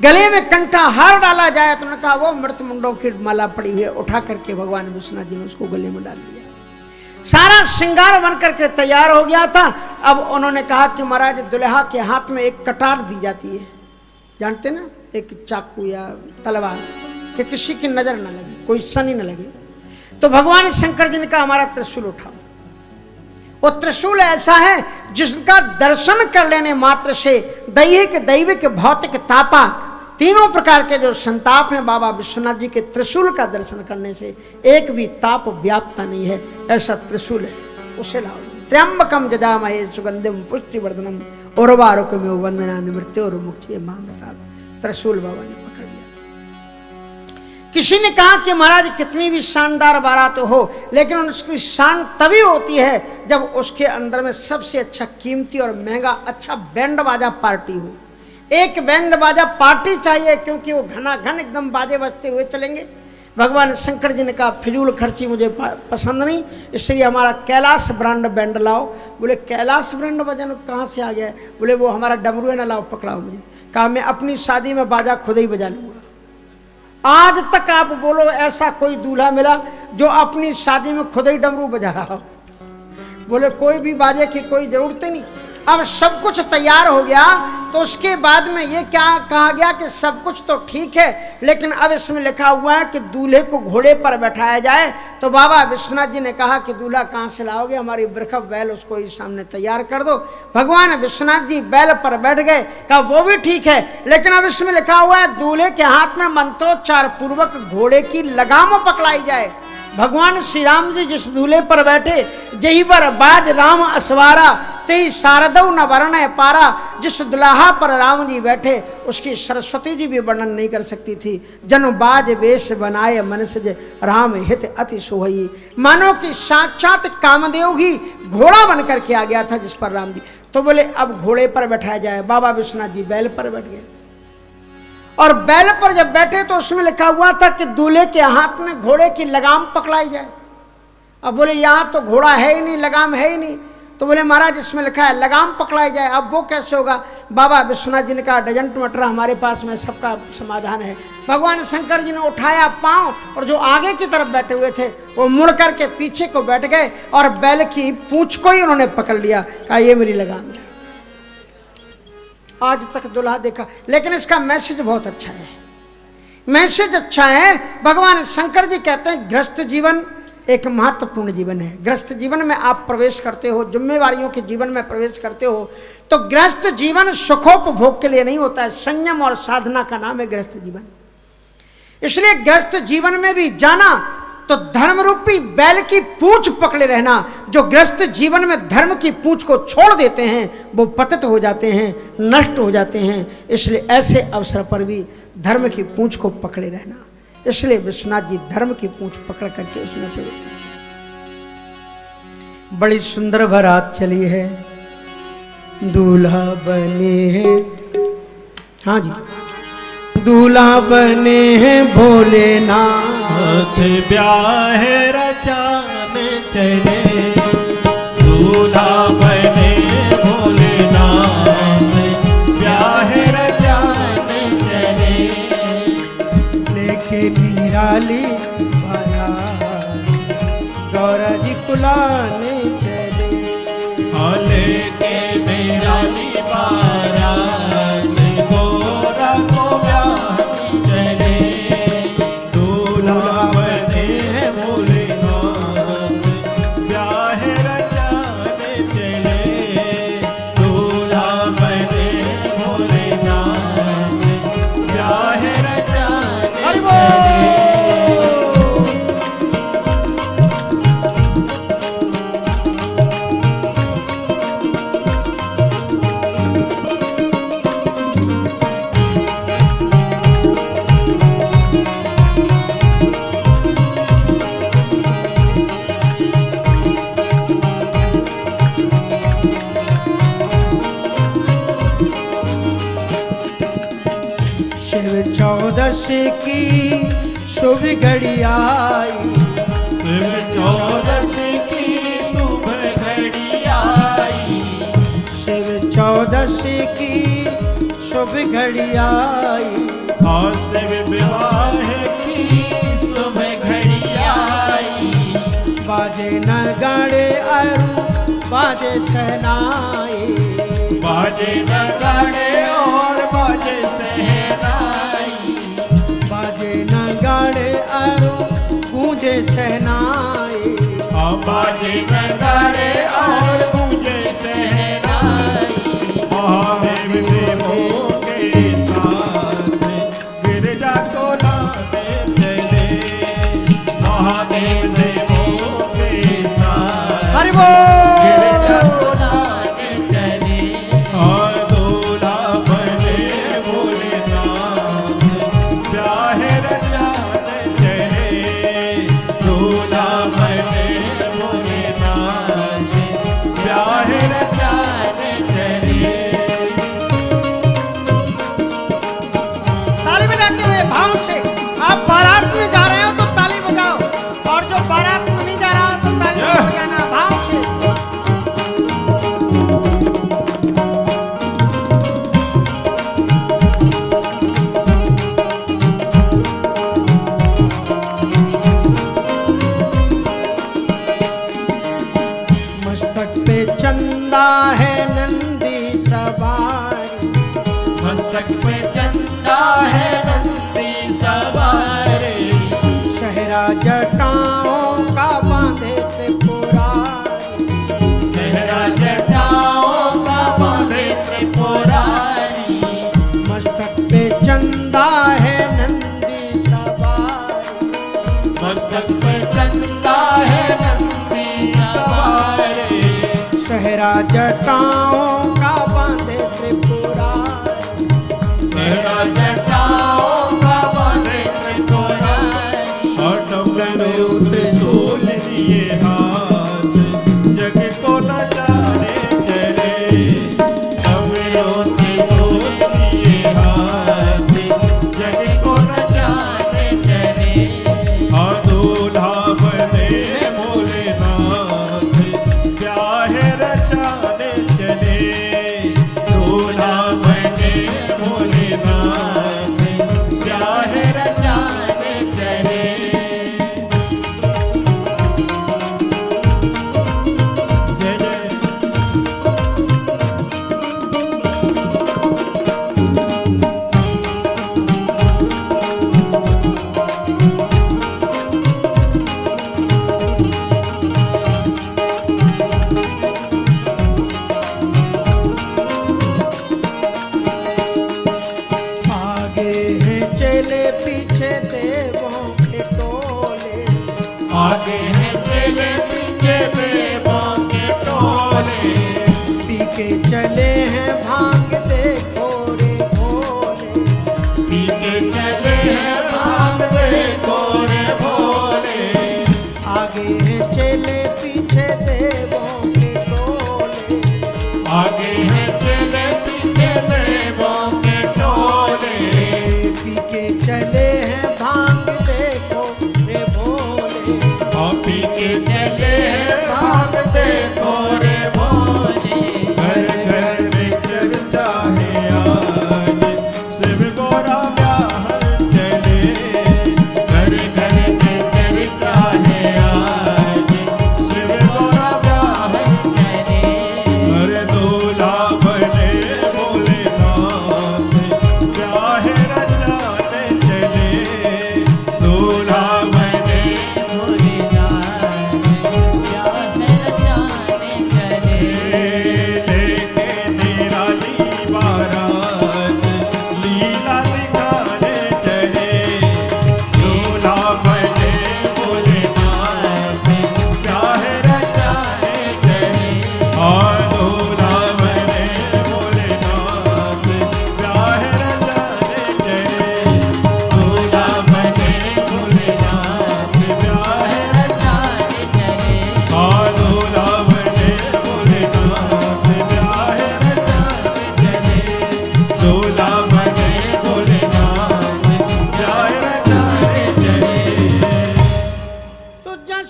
गले में कंठा हार डाला जाए तो उन्होंने कहा वो मृत मुंडों की माला पड़ी है, उठा करके भगवान विश्वनाथ जी ने उसको गले में डाल दिया। सारा श्रृंगार बन करके तैयार हो गया था। अब उन्होंने कहा कि महाराज दुल्हा के हाथ में एक कटार दी जाती है, जानते ना, एक चाकू या तलवार, कि किसी की नजर न लगे, कोई शनि न लगे। तो भगवान शंकर जी ने कहा हमारा त्रिशूल उठाओ। वो त्रिशूल ऐसा है जिसका दर्शन कर लेने मात्र से दैहिक दैविक भौतिक तापा तीनों प्रकार के जो संताप हैं बाबा विश्वनाथ जी के त्रिशूल का दर्शन करने से एक भी ताप व्याप्ता नहीं है। ऐसा त्रिशूल है, उसे लाओ। त्र्यंबकम जजामहे सुगंधिम पुष्टिवर्धनम उर्वारुकमिव वंदनानि मृत्योर्मुक्षये मामृतात्। त्रिशूल बाबा ने पकड़ लिया। किसी ने कहा कि महाराज कितनी भी शानदार बारात हो, लेकिन उसकी शान तभी होती है जब उसके अंदर में सबसे अच्छा कीमती और महंगा अच्छा बैंड बाजा पार्टी हो। एक बैंड बाजा पार्टी चाहिए, क्योंकि वो घना घन एकदम बाजे बजते हुए चलेंगे। भगवान शंकर जी ने कहा फिजूल खर्ची मुझे पसंद नहीं, इसलिए हमारा कैलाश ब्रांड बैंड लाओ। बोले कैलाश ब्रांड बजन कहाँ से आ गया? बोले वो हमारा डमरू है ना, लाओ पकड़ाओ मुझे। कहा मैं अपनी शादी में बाजा खुद ही बजा लूंगा। आज तक आप बोलो ऐसा कोई दूल्हा मिला जो अपनी शादी में खुद ही डमरू बजा रहा हो? बोले कोई भी बाजे की कोई जरूरत नहीं। अब सब कुछ तैयार हो गया तो उसके बाद में ये क्या कहा गया कि सब कुछ तो ठीक है, लेकिन अब इसमें लिखा हुआ है कि दूल्हे को घोड़े पर बैठाया जाए। तो बाबा विश्वनाथ जी ने कहा कि दूल्हा कहाँ से लाओगे? हमारी वृषभ बैल उसको ही सामने तैयार कर दो। भगवान विश्वनाथ जी बैल पर बैठ गए। कहा वो भी ठीक है, लेकिन अब इसमें लिखा हुआ है दूल्हे के हाथ में मंत्रोच्चार पूर्वक घोड़े की लगाम पकड़ाई जाए। भगवान श्री राम जी जिस दूल्हे पर बैठे, जही पर बाज राम असवारा तेई शारदौ न वर्ण पारा। जिस दुल्हा पर राम जी बैठे उसकी सरस्वती जी भी वर्णन नहीं कर सकती थी। जन बाज वेश बनाए मन से राम हित अति सोहई। मानो कि साक्षात कामदेव ही घोड़ा बन करके आ गया था जिस पर राम जी। तो बोले अब घोड़े पर बैठाया जाए। बाबा विश्वनाथ जी बैल पर बैठ गए, और बैल पर जब बैठे तो उसमें लिखा हुआ था कि दूल्हे के हाथ में घोड़े की लगाम पकड़ाई जाए। अब बोले यहाँ तो घोड़ा है ही नहीं, लगाम है ही नहीं। तो बोले महाराज इसमें लिखा है लगाम पकड़ाई जाए। अब वो कैसे होगा? बाबा विश्वनाथ जी ने कहा डजंट मैटर, हमारे पास में सबका समाधान है। भगवान शंकर जी ने उठाया पांव, और जो आगे की तरफ बैठे हुए थे वो मुड़ करके पीछे को बैठ गए और बैल की पूंछ को ही उन्होंने पकड़ लिया। कहा ये मेरी लगाम है। आज तक दुल्हा देखा, लेकिन इसका मैसेज बहुत अच्छा है। मैसेज अच्छा है। भगवान शंकर जी कहते हैं गृहस्थ जीवन एक महत्वपूर्ण जीवन है। गृहस्थ जीवन में आप प्रवेश करते हो, जिम्मेवारियों के जीवन में प्रवेश करते हो, तो गृहस्थ जीवन सुखोपभोग के लिए नहीं होता है। संयम और साधना का नाम है गृहस्थ जीवन। इसलिए गृहस्थ जीवन में भी जाना तो धर्म रूपी बैल की पूंछ पकड़े रहना। जो गृहस्थ जीवन में धर्म की पूंछ को छोड़ देते हैं वो पतित हो जाते हैं, नष्ट हो जाते हैं। इसलिए ऐसे अवसर पर भी धर्म की पूंछ को पकड़े रहना। इसलिए विश्वनाथ जी धर्म की पूंछ पकड़ करके उसमें थे। बड़ी सुंदर बारात चली है, दूल्हा बने हैं, हाँ जी, दूल्हा बने हैं भोलेनाथ, ब्याह रचाने चले। दूल्हा बने भोलेनाथ, ब्याह रचाने चले। लेके निराली बारात गौरा जी कुलाने चले। लेके निराली बारात गौरा को ब्याहने चले। दूल्हा बने भोलेनाथ, ब्याह रचाने चले। दूल्हा बने भोलेनाथ, घड़ी आई, शिव चौदसी की शुभ घड़ी आई, शिव चौदसी की शुभ घड़ी आई, और शिव विवाह की शुभ घड़ी आई, बाजे नगाड़े अरु बाजे सहनाई, बाजे नगाड़े और बाजे सहनाई, बाजे नगाड़े अरु गूंजे सहनाई, बाजे नगाड़े और गूंजे सहनाई, महादेव देवों के साथ गिरजा को लाने चले, महादेव देवों के साथ हरि बोल। गिरजा को लाने चले, और दूल्हा बने भोलेनाथ ब्याहे रचाने चले, दूल्हा बने भोलेनाथ ब्याहे रचाने चले। ताली बजाते हुए भाव से, आप बारात में जा रहे हो तो ताली बजाओ, और जो बारात में नहीं जा रहा तो ताली नहीं बजाना, भाव से। मस्तक पे चंदा है नंदी सवारी, मस्तक पे चंदा है नंदी सवारी, सहरा जटाओं का बांधे त्रिपुरारी, सहरा जटाओं का बांधे त्रिपुरारी, मस्तक पे चंदा है नंदी सवारी, मस्तक पे चंदा है नंदी सवारी, सहरा जटाओं का बांधे त्रिपुरारी, सहरा जटाओं का बांधे त्रिपुरारी, और डमरू त्रिशूल लिए हाथ जग को नचाने चले, डमरू त्रिशूल लिए हाथ जग को नचाने चले, और दूल्हा बने भोलेनाथ ब्याहे रचाने चले, दूल्हा बने भोलेनाथ ब्याहे रचाने चले। जय जय आगे हैं चले पीछे देवों के टोले, आगे है चले पीछे देवों के टोले, पी के चले हैं भांग देखो रे भोले, पीछे चले हैं भांग देखो रे भोले, आगे हैं चले पीछे देवों के टोले, आगे है चले पीछे देवों के टोले, पी के चले हैं भांग देखो रे भोले, और पीछे चले हैं भांग देखो रे भोले, घर घर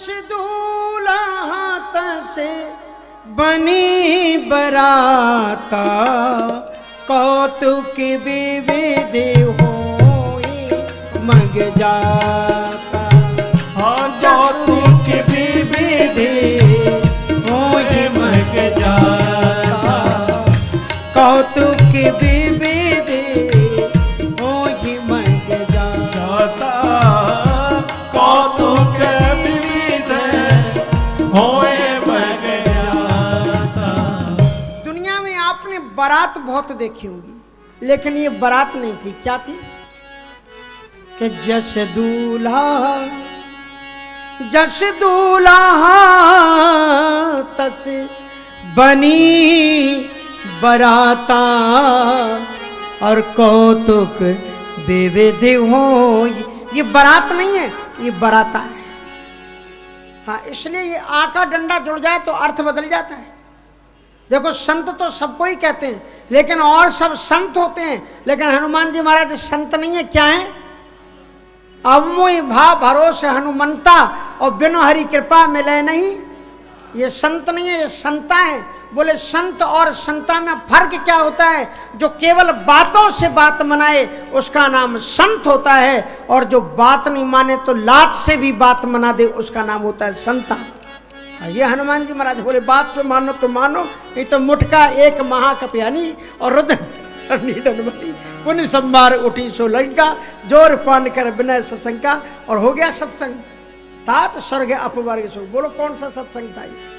दूल्हा तस बनी बराता, कौतुक विविध होई मग जाता। कौतुक विविध होई मग जाता। कौतुक विविध होई मग जाता। कौतुक विविध होए मग जाता। दुनिया में आपने बारात बहुत देखी होगी, लेकिन ये बारात नहीं थी। क्या थी? कि जस दूल्हा तस बनी बराता, और कौतुक विविध हो। ये बारात नहीं है, ये बराता है। हाँ, इसलिए ये आ का डंडा जुड़ जाए तो अर्थ बदल जाता है। देखो, संत तो सबको ही कहते हैं, लेकिन और सब संत होते हैं, लेकिन हनुमान जी महाराज संत नहीं है। क्या है? अब मोहि भाव भरोसे हनुमंता, और बिनु हरि कृपा मिले नहीं। ये संत नहीं है, ये संता है। बोले संत और संता में फर्क क्या होता है? जो केवल बातों से बात मनाए उसका नाम संत होता है, और जो बात नहीं माने तो लात से भी बात मना दे उसका नाम होता है संता। ये हनुमान जी महाराज बोले बात से मानो तो मानो, नहीं तो मुठका एक महाकप्यानी और रुद्र नीडनमणि, पुण्य संभार उठी सो लंका, जोर पान कर विनय सत्संग, और हो गया सत्संग। तात स्वर्ग अपवर्ग सो। बोलो कौन सा सत्संग था ये?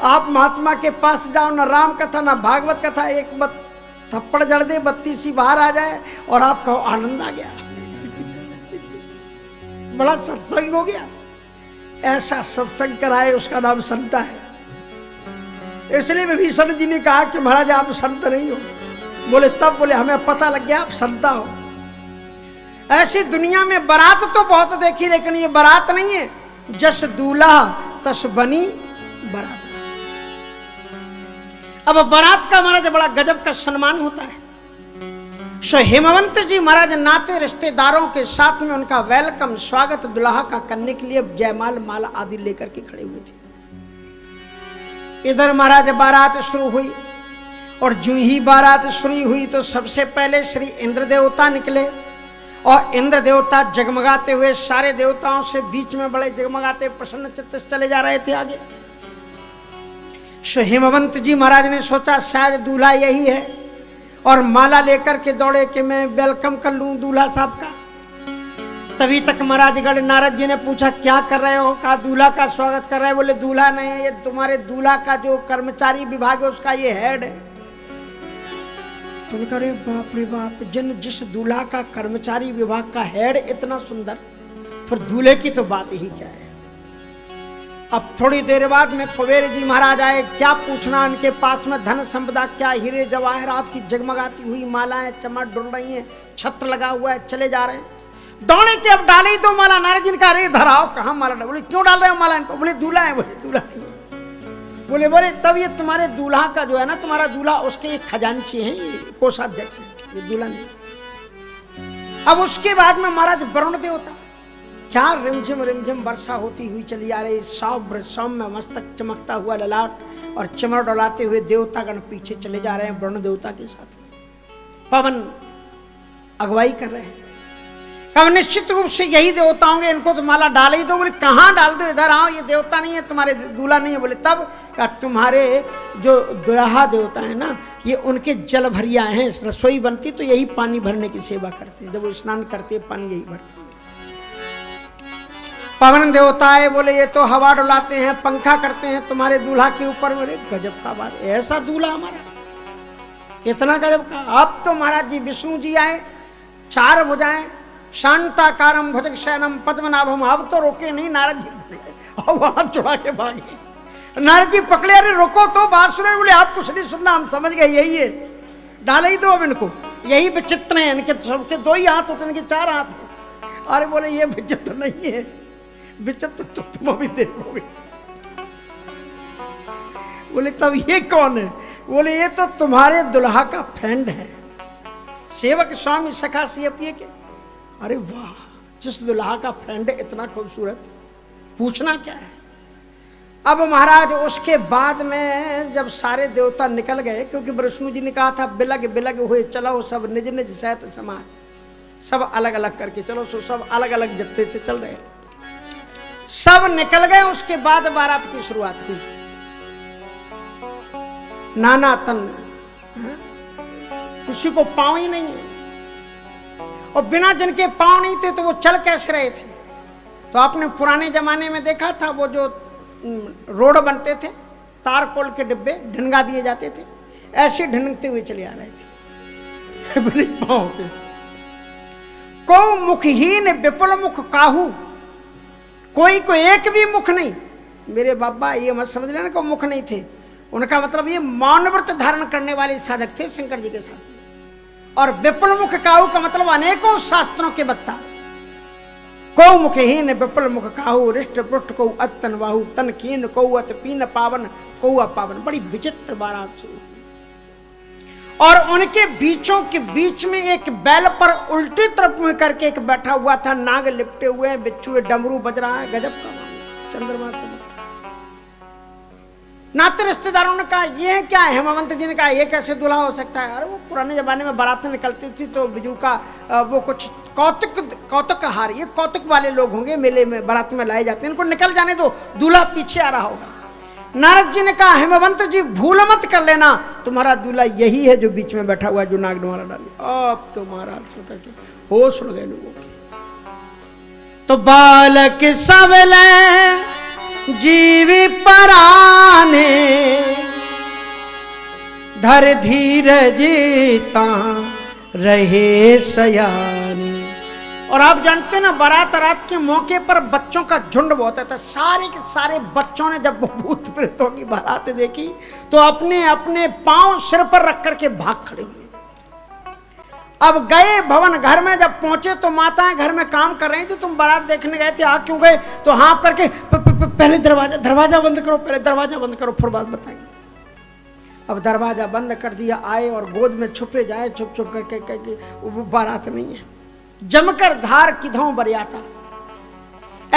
आप महात्मा के पास जाओ, ना राम कथा ना भागवत कथा, एक थप्पड़ जड़ दे, बत्ती सी बाहर आ जाए और आपको आनंद आ गया। बड़ा सत्संग हो गया। ऐसा सत्संग कराए उसका नाम संता है। इसलिए विभीषण जी ने कहा कि महाराज आप संत नहीं हो। बोले तब? बोले हमें पता लग गया आप संता हो। ऐसी दुनिया में बारात तो बहुत देखी, लेकिन ये बारात नहीं है। जस दूल्हा तस बनी बारात। अब बारात का महाराज बड़ा गजब का सम्मान होता है। सो हेमवंत जी महाराज नाते रिश्तेदारों के साथ में उनका वेलकम स्वागत दुल्हा का करने के लिए जयमाल माला आदि लेकर के खड़े हुए थे। इधर महाराज बारात शुरू हुई, और जो ही बारात शुरू हुई तो सबसे पहले श्री इंद्र देवता निकले, और इंद्र देवता जगमगाते हुए सारे देवताओं से बीच में बड़े जगमगाते प्रसन्न चित्त से चले जा रहे थे आगे। सो हेमवंत जी महाराज ने सोचा शायद दूल्हा यही है, और माला लेकर के दौड़े कि मैं वेलकम कर लूं दूल्हा साहब का। तभी तक महाराजगढ़ नारद जी ने पूछा क्या कर रहे हो? कहा दूल्हा का स्वागत कर रहे हैं। बोले दूल्हा नहीं, ये तुम्हारे दूल्हा का जो कर्मचारी विभाग है उसका ये हेड है। तो अरे बाप रे बाप, जिस दूल्हा का कर्मचारी विभाग का हेड इतना सुंदर, फिर दूल्हे की तो बात ही क्या है। अब थोड़ी देर बाद में कुबेर जी महाराज आए। क्या पूछना उनके पास में धन संपदा क्या, हीरे जवाहरात की जगमगाती हुई मालाएं चमक डुल रही हैं, छत्र लगा हुआ है, चले जा रहे हैं। दौड़े के अब डाले दो माला। नारद जी का अरे धराओ, कहाँ माला डाल? बोले क्यों डाल रहे हो माला इनको? बोले दूल्हा है। बोले दूल्हा नहीं। बोले बोले तब ये तुम्हारे दूल्हा का जो है ना, तुम्हारा दूल्हा उसके एक खजांची है, ये कोषाध्यक्ष है, ये दूल्हा नहीं। अब उसके बाद में महाराज वरुण देवता, क्या रिमझिम रिमझिम वर्षा होती हुई चली आ रही। सौम्य मस्तक चमकता हुआ ललाट और चमर डोलाते हुए देवतागण पीछे चले जा रहे हैं वरुण देवता के साथ। पवन अगुवाई कर रहे हैं। कब निश्चित रूप से यही देवता होंगे, इनको तो माला डाल ही दो। बोले कहाँ डाल दो? इधर आओ, ये देवता नहीं है, तुम्हारे दूल्हा नहीं है। बोले तब? तुम्हारे जो दुल्हा देवता है ना, ये उनके जल भरिया हैं। रसोई बनती तो यही पानी भरने की सेवा करते हैं, जब वो स्नान करते पानी यही भरते हैं। पवन देवता है। बोले ये तो हवा डुलाते हैं, पंखा करते हैं तुम्हारे दूल्हा के ऊपर। बोले गजब का बात, ऐसा दूल्हा हमारा, इतना गजब का। अब तो महाराज जी विष्णु जी आए, 4 भुजाएं, शांताकारम भुजगशयनम पद्मनाभम। अब तो रोके नहीं नारद जी, अब हाथ चुड़ा के भागे। नारद जी पकड़े, अरे रोको तो, बात सुने। बोले आप कुछ नहीं सुनना, हम समझ गए यही है, डाले ही दो अब इनको। यही विचित्र है, इनके सबके 2 ही हाथ होते, इनके 4 हाथ हैं। अरे बोले ये विचित्र नहीं है, विचित्र तो तुम अभी देखोगे। बोले तब ये कौन है? बोले ये तो तुम्हारे दुल्हा का फ्रेंड है, सेवक स्वामी सखा सियपिए के। अरे वाह, जिस दुल्हा का फ्रेंड है इतना खूबसूरत, पूछना क्या है। अब महाराज उसके बाद में जब सारे देवता निकल गए, क्योंकि विष्णु जी ने कहा था बिलग बिलग हुए चलो सब निज निज सहित समाज, सब अलग अलग करके चलो। सो सब अलग अलग जत्थे से चल रहे थे, सब निकल गए। उसके बाद बारात की शुरुआत हुई। नाना तन, किसी को पांव ही नहीं है, और बिना जिनके पांव नहीं थे तो वो चल कैसे रहे थे। तो आपने पुराने जमाने में देखा था वो जो रोड बनते थे, तारकोल के डिब्बे ढिनगा दिए जाते थे, ऐसे ढिनकते हुए चले आ रहे थे बिना पांव के। को मुखहीन विपुल मुख काहू, कोई को एक भी मुख नहीं। मेरे बाबा ये मत समझ लेना को मुख नहीं थे, उनका मतलब ये मौन व्रत धारण करने वाले साधक थे शंकर जी के साथ। और विपुल मुख काहू का मतलब अनेकों शास्त्रों के वक्ता। को मुखहीन विपुल मुख काहू, रिष्ट पुष्ट को अत तन बाहु, तन कीन को अत पीन पावन को अपावन। बड़ी विचित्र बारात शुरू। और उनके बीचों के बीच में एक बैल पर उल्टी तरफ मुंह करके एक बैठा हुआ था, नाग लिपटे हुए, बिच्छू डमरू बज रहा है। गजब का चंद्रमा चमक। नाते रिश्तेदारों ने कहा ये क्या है। हेमवंत जी ने कहा ये कैसे दूल्हा हो सकता है। अरे वो पुराने जमाने में बारातें निकलती थी तो बिजू का वो कुछ कौतुक हार, ये कौतुक वाले लोग होंगे, मेले में बारात में लाए जाते हैं, इनको निकल जाने दो, दूल्हा पीछे आ रहा होगा। नारद जी ने कहा हेमवंत जी भूल मत कर लेना, तुम्हारा दूल्हा यही है जो बीच में बैठा हुआ है, जो नाग माला डाली। अब तो महाराज सुनकर के होश उड़ गए लोगों के। तो बालक सबले जीवी पराने, धर धीरजीता रहे सयाने। और आप जानते ना बारात रात के मौके पर बच्चों का झुंड बहुत था। सारे के सारे बच्चों ने जब भूत प्रेतों की बारात देखी तो अपने अपने पांव सिर पर रख करके भाग खड़े हुए। अब गए भवन घर में, जब पहुंचे तो माताएं घर में काम कर रही थी। तुम बारात देखने गए थे, आ क्यों गए? तो हाँ करके पहले दरवाजा बंद करो, पहले दरवाजा बंद करो, फिर बात बताएंगे। अब दरवाजा बंद कर दिया, आए और गोद में छुपे जाए, छुप छुप करके वो बारात नहीं है। जमकर धार किधों बरियाता,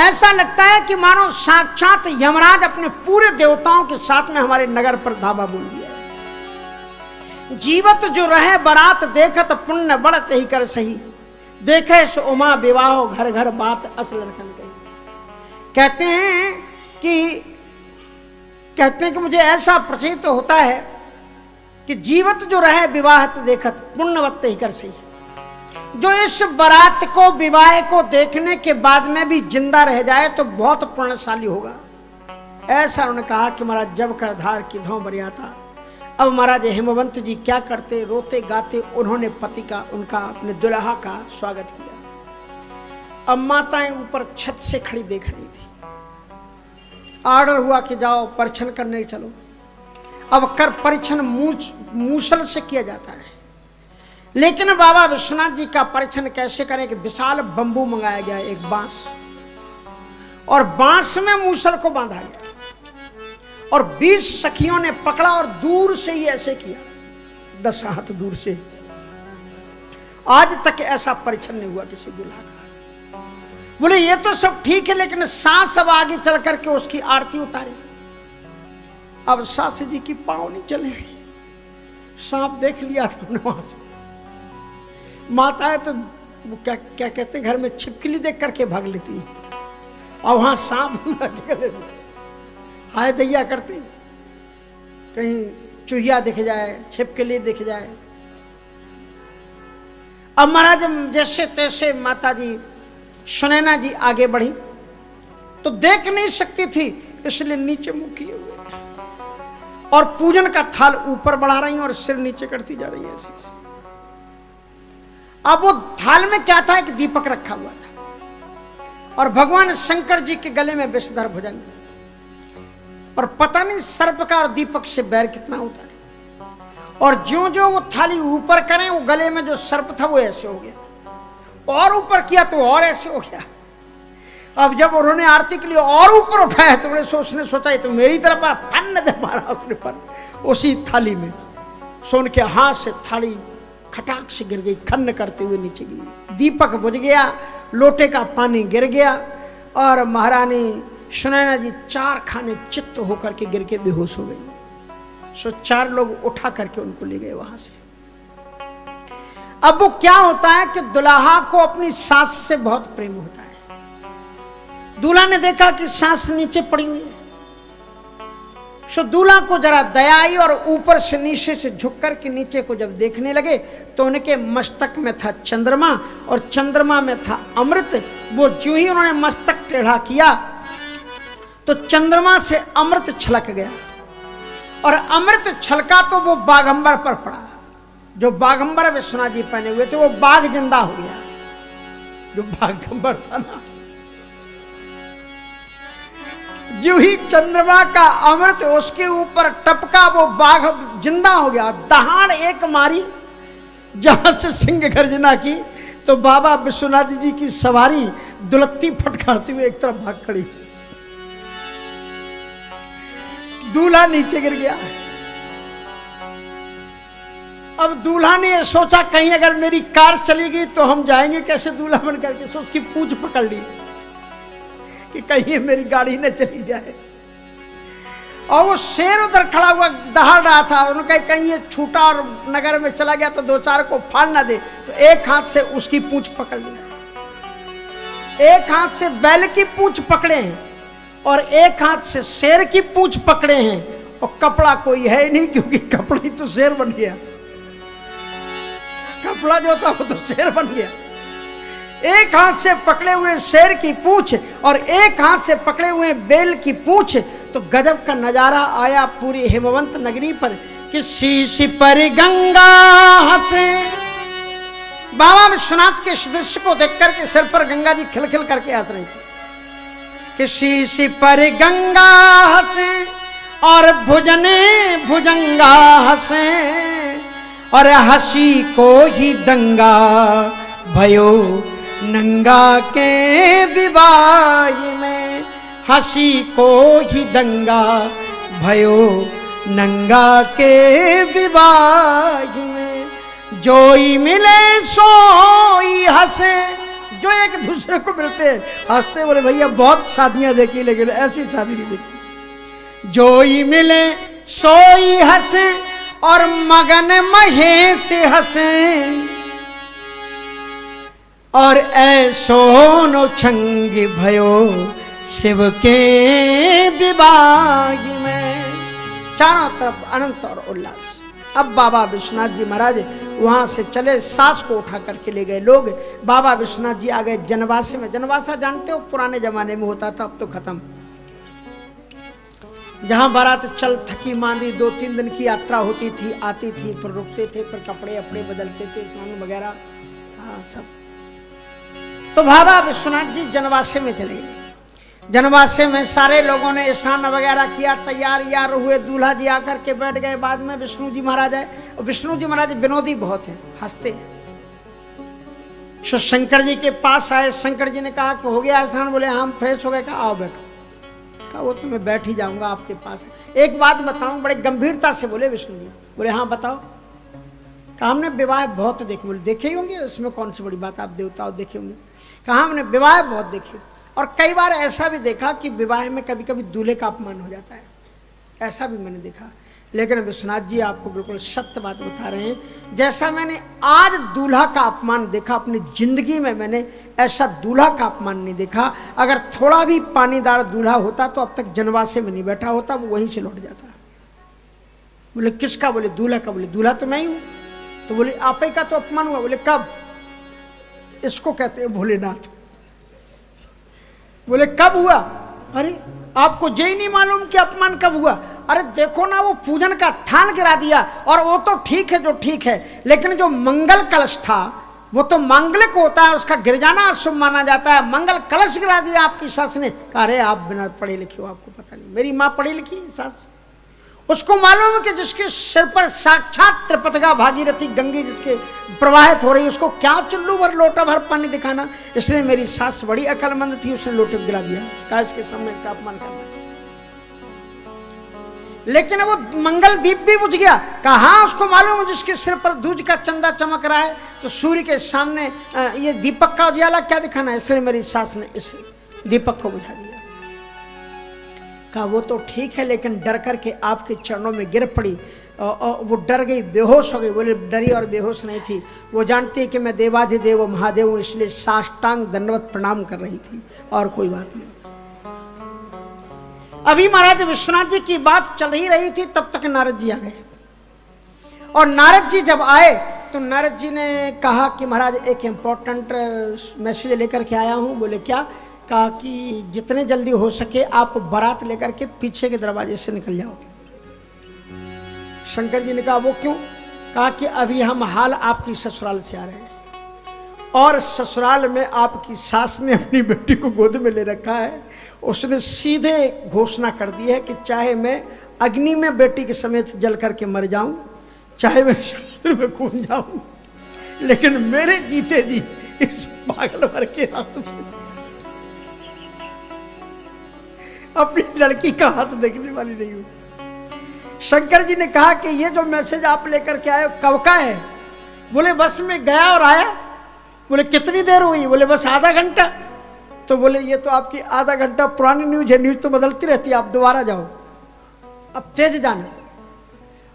ऐसा लगता है कि मानो साक्षात यमराज अपने पूरे देवताओं के साथ में हमारे नगर पर धावा बोल दिया। जीवत जो रहे बारात देखत, पुण्य बढ़त ही कर सही, देखे सो उमा विवाह घर घर बात असल रखन गई। कहते हैं कि मुझे ऐसा प्रतीत होता है कि जीवत जो रहे विवाहत देखत, पुण्यवत ही कर सही। जो इस बारात को विवाह को देखने के बाद में भी जिंदा रह जाए तो बहुत पुण्यशाली होगा। ऐसा उन्होंने कहा कि महाराज जब कर धार किधों बरियाता। अब महाराज हेमवंत जी क्या करते, रोते गाते उन्होंने पति का, उनका अपने दुल्हा का स्वागत किया। अब माताएं ऊपर छत से खड़ी देख रही थी। ऑर्डर हुआ कि जाओ परीक्षण करने चलो। अब कर परीक्षण मूसल से किया जाता है, लेकिन बाबा विश्वनाथ जी का परीक्षण कैसे करें कि विशाल बंबू मंगाया गया, एक बांस, और बांस में मूसल को बांधा गया और 20 सखियों ने पकड़ा और दूर से ही ऐसे किया, 10 हाथ दूर से। आज तक ऐसा परीक्षण नहीं हुआ किसी दूल्हा का। बोले ये तो सब ठीक है, लेकिन सास अब आगे चल करके उसकी आरती उतारे। अब सास जी की पांव नहीं चले, सांप देख लिया था उन्होंने वहां से। माताएं तो वो क्या कहते हैं, घर में छिपकली देख करके भाग लेती, और वहां सांप हाय दैया करते, कहीं चूहिया दिख जाए, छिपकली दिख जाए। अब महाराज जैसे तैसे माता जी सुनैना जी आगे बढ़ी तो देख नहीं सकती थी, इसलिए नीचे मुंह किए हुए और पूजन का थाल ऊपर बढ़ा रही और सिर नीचे करती जा रही है ऐसे। अब वो थाल में क्या था, एक दीपक रखा हुआ था और भगवान शंकर जी के गले में विषधर भुजंग, और पता नहीं सर्प का और दीपक से बैर कितना होता है। और ज्यों ज्यों वो थाली ऊपर करें, वो गले में जो सर्प था वो ऐसे हो गया, और ऊपर किया तो और ऐसे हो गया। अब जब उन्होंने आरती के लिए और ऊपर उठाया तो उसने सोचा ये तो मेरी तरफ फन दे मारा उसने पर, उसी थाली में सोन के हाथ से थाली खटाक से गिर गई, खन्न करते हुए नीचे गिरी। दीपक बुझ गया, लोटे का पानी गिर गया और महारानी सुनैना जी 4 खाने चित्त होकर के गिर के बेहोश हो गई। सो 4 लोग उठा करके उनको ले गए वहां से। अब वो क्या होता है कि दुल्हा को अपनी सास से बहुत प्रेम होता है। दूल्हा ने देखा कि सास नीचे पड़ी हुई है, सो दूल्हा को जरा दया आई और ऊपर से नीचे से झुक कर के नीचे को जब देखने लगे तो उनके मस्तक में था चंद्रमा और चंद्रमा में था अमृत। वो जो ही उन्होंने मस्तक टेढ़ा किया तो चंद्रमा से अमृत छलक गया और अमृत छलका तो वो बाघंबर पर पड़ा। जो बाघंबर विश्वनाथ जी पहने हुए थे वो बाघ जिंदा हो गया। जो बाघंबर था ना, जो ही चंद्रमा का अमृत उसके ऊपर टपका वो बाघ जिंदा हो गया। दहाड़ एक मारी, जहां से सिंह गर्जना की तो बाबा विश्वनाथ जी की सवारी दुलत्ती फटकारते हुए एक तरफ भाग खड़ी। दूल्हा नीचे गिर गया। अब दूल्हा ने ये सोचा कहीं अगर मेरी कार चली गई तो हम जाएंगे कैसे दूल्हा बन करके। सो उसकी पूंछ पकड़ ली कि कहीं मेरी गाड़ी न चली जाए। और वो शेर उधर खड़ा हुआ दहाड़ रहा था। उन्होंने कहीं ये छूटा और नगर में चला गया तो 2-4 को फाड़ ना दे। तो एक हाथ से उसकी पूंछ पकड़ ली, एक हाथ से बैल की पूंछ पकड़े हैं और एक हाथ से शेर की पूंछ पकड़े हैं। और कपड़ा कोई है नहीं क्योंकि कपड़ा ही तो शेर बन गया। कपड़ा जो था वो तो शेर बन गया। एक हाथ से पकड़े हुए शेर की पूंछ और एक हाथ से पकड़े हुए बैल की पूंछ। तो गजब का नजारा आया पूरी हेमवंत नगरी पर कि शीश पर गंगा हंसे। बाबा विश्वनाथ के दृश्य को देखकर के सिर पर गंगा जी खिलखिल करके हंस रही थी कि शीश पर गंगा हंसे और भुजने भुजंगा हंसे और हंसी को ही दंगा भयो नंगा के विवाह में। हंसी को ही दंगा भयो नंगा के विवाह में। जोई मिले सोई हंसे। जो एक दूसरे को मिलते हंसते बोले भैया बहुत शादियां देखी लेकिन ऐसी शादी नहीं देखी। जोई मिले सोई हंसे और मगन महेश हंसे और ऐसो नो छंग भयो शिव के विभाग में। चारों तरफ अनंत और उल्लास। अब बाबा विश्वनाथ जी महाराज वहां से चले, सास को उठा करके ले गए लोग। बाबा विश्वनाथ जी आ गए जनवासे में। जनवासा जानते हो पुराने जमाने में होता था, अब तो खत्म। जहां बारात चल थकी मांदी 2-3 दिन की यात्रा होती थी, आती थी, फिर रुकते थे, फिर कपड़े अपने बदलते थे, स्नान वगैरह, हाँ सब। तो बाबा विश्वनाथ जी जनवासे में चले गए। जनवासे में सारे लोगों ने स्नान वगैरह किया, तैयार यार हुए। दूल्हा जी आकर के बैठ गए। बाद में विष्णु जी महाराज आए। और विष्णु जी महाराज विनोदी बहुत हैं, हंसते हैं। सो शंकर जी के पास आए। शंकर जी ने कहा कि हो गया स्नान? बोले हम फ्रेश हो गए। कहा आओ बैठो। कहा वो तो मैं बैठ ही जाऊंगा आपके पास। एक बात बताऊं, बड़े गंभीरता से बोले विष्णु जी। बोले हाँ बताओ। कहा हमने विवाह बहुत देखे। बोले देखे ही होंगे, उसमें कौन सी बड़ी बात, आप देवता देखे होंगे। कहा हमने विवाह बहुत देखे और कई बार ऐसा भी देखा कि विवाह में कभी कभी दूल्हे का अपमान हो जाता है, ऐसा भी मैंने देखा। लेकिन विश्वनाथ जी आपको बिल्कुल सत्य बात बता रहे हैं। जैसा मैंने आज दूल्हा का अपमान देखा अपनी जिंदगी में, मैंने ऐसा दूल्हा का अपमान नहीं देखा। अगर थोड़ा भी पानीदार दूल्हा होता तो अब तक जनवासे में नहीं बैठा होता, वो वहीं से लौट जाता। बोले किसका? बोले दूल्हा का। बोले दूल्हा तो मैं ही हूं। तो बोले आप ही का तो अपमान हुआ। बोले कब? इसको कहते हैं भोलेनाथ। बोले कब हुआ? अरे आपको ये नहीं मालूम कि अपमान कब हुआ? अरे देखो ना, वो पूजन का थान गिरा दिया। और वो तो ठीक है जो ठीक है, लेकिन जो मंगल कलश था वो तो मांगलिक होता है, उसका गिर जाना अशुभ माना जाता है। मंगल कलश गिरा दिया आपकी सास ने। कहा अरे आप बिना पढ़े लिखे हो, आपको पता नहीं। मेरी माँ पढ़ी लिखी सास, उसको मालूम है कि जिसके सिर पर साक्षात त्रिपथगा भागीरथी गंगे जिसके प्रवाहित हो रही, उसको क्या चुल्लू भर लोटा भर पानी दिखाना। इसलिए मेरी सास बड़ी अकलमंद थी, उसने लोटे गिरा दिया। कहा इसके सामने का अपमान करना। लेकिन वो मंगल दीप भी बुझ गया। कहा हाँ उसको मालूम है जिसके सिर पर दूज का चंदा चमक रहा है तो सूर्य के सामने ये दीपक का उजाला क्या दिखाना है। इसलिए मेरी सास ने इस दीपक को बुझा दिया। कहा वो तो ठीक है, लेकिन डर करके आपके चरणों में गिर पड़ी। वो डर गई, बेहोश हो गई। बोले डरी और बेहोश नहीं थी, वो जानती है कि मैं देवाधिदेव महादेव हूँ, इसलिए साष्टांग दंडवत प्रणाम कर रही थी, और कोई बात नहीं। अभी महाराज विश्वनाथ जी की बात चल ही रही थी, तब तक नारद जी आ गए। और नारद जी जब आए तो नारद जी ने कहा कि महाराज एक इंपॉर्टेंट मैसेज लेकर के आया हूँ। बोले क्या? कहा कि जितने जल्दी हो सके आप बारात लेकर के पीछे के दरवाजे से निकल जाओ। शंकर जी ने कहा वो क्यों? कहा कि अभी हम हाल आपकी ससुराल से आ रहे हैं, और ससुराल में आपकी सास ने अपनी बेटी को गोद में ले रखा है। उसने सीधे घोषणा कर दी है कि चाहे मैं अग्नि में बेटी के समेत जल करके मर जाऊं, चाहे मैं समुद्र में कूद जाऊं, लेकिन मेरे जीते जी इस पागल भर के हाथ में अपनी लड़की का हाथ देखने वाली नहीं हूं। शंकर जी ने कहा कि ये जो मैसेज आप लेकर के आए कब का है? बोले बस में गया और आया। बोले कितनी देर हुई? बोले बस आधा घंटा। तो बोले ये तो आपकी आधा घंटा पुरानी न्यूज है, न्यूज तो बदलती रहती है, आप दोबारा जाओ, अब तेज जाना।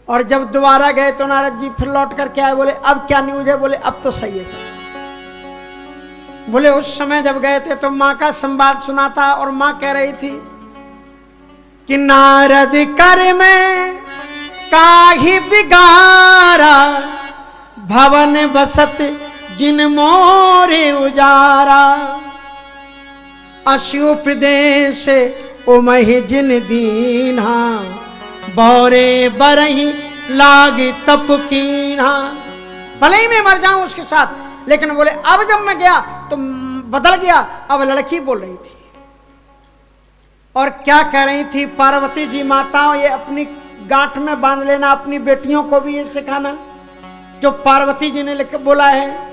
और जब दोबारा गए तो नारद जी फिर लौट करके आए। बोले अब क्या न्यूज है? बोले अब तो सही है सर। बोले उस समय जब गए थे तो माँ का संवाद सुना था, और माँ कह रही थी कि नारद कर में काहि बिगारा, भवन बसत जिन मोरे उजारा, अश्युपदेश उमहि जिन दीन्हा, बौरे बरही लाग तप कीन्हा। भले ही मैं मर जाऊं उसके साथ, लेकिन बोले अब जब मैं गया तो बदल गया, अब लड़की बोल रही थी। और क्या कह रही थी पार्वती जी माता? ये अपनी गांठ में बांध लेना, अपनी बेटियों को भी ये सिखाना जो पार्वती जी ने लिख बोला है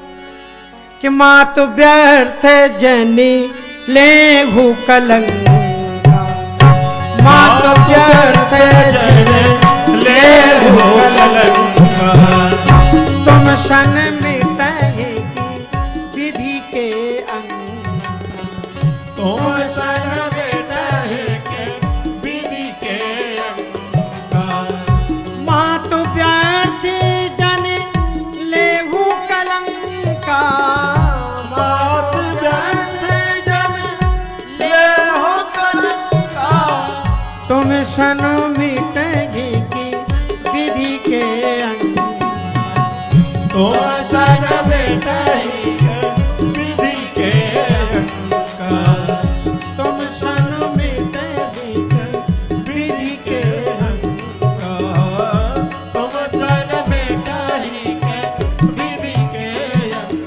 कि मात व्यर्थ जनी ले कलंका, मात व्यर्थ जनी ले कलंका, तुम सन मिटाएगी विधि के अंग, तुम सन मिटाएगी विधि के अंग, मात व्यर्थ जनी ले कलंका, मात व्यर्थ जनी ले कलंका, तुम सन मिटेगी विधि के अंग, तुम सन मिटाएगी विधि के अंग, तुम सन मिटेगी विधि के अंग, तुम सन मिटाएगी विधि के अंग।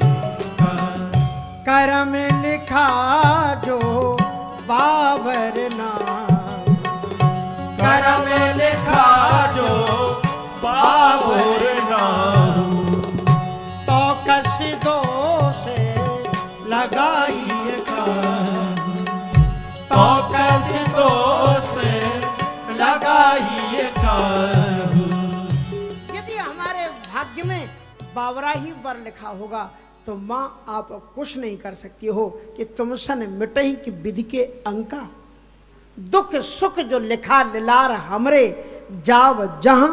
कर्म लिखा जो बाबर नाम, करम लिखा जो बाबुर नाम, तो कस दोष लगाइए तो कस दोष लगाइए काहू। यदि हमारे भाग्य में बावरा ही वर लिखा होगा तो माँ आप कुछ नहीं कर सकती हो कि तुम सन मिटही की विधि के अंका, दुख सुख जो लिखा लिलार हमरे, जाव जहां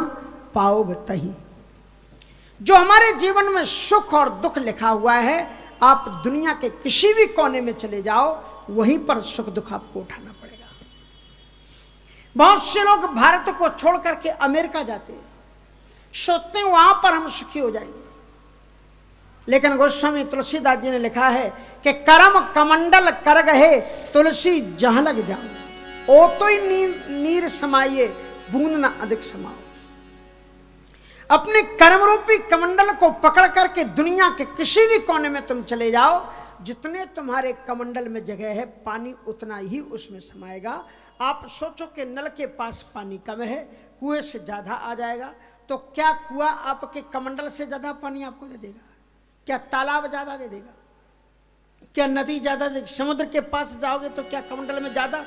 पाओ तही। जो हमारे जीवन में सुख और दुख लिखा हुआ है, आप दुनिया के किसी भी कोने में चले जाओ, वहीं पर सुख दुख आपको उठाना पड़ेगा। बहुत से लोग भारत को छोड़ करके अमेरिका जाते हैं, सोचते हैं वहां पर हम सुखी हो जाएंगे, लेकिन गोस्वामी तुलसीदास जी ने लिखा है कि करम कमंडल कर गहे तुलसी जहां लग जाओ, ओ तो ही नीर समाइए बूंद न अधिक समाओ। अपने कर्म रूपी कमंडल को पकड़ करके दुनिया के किसी भी कोने में तुम चले जाओ, जितने तुम्हारे कमंडल में जगह है पानी उतना ही उसमें समाएगा। आप सोचो कि नल के पास पानी कम है, कुएं से ज्यादा आ जाएगा, तो क्या कुआं आपके कमंडल से ज्यादा पानी आपको दे देगा? क्या तालाब ज्यादा दे देगा? क्या नदी ज्यादा दे? समुद्र के पास जाओगे तो क्या कमंडल में ज्यादा?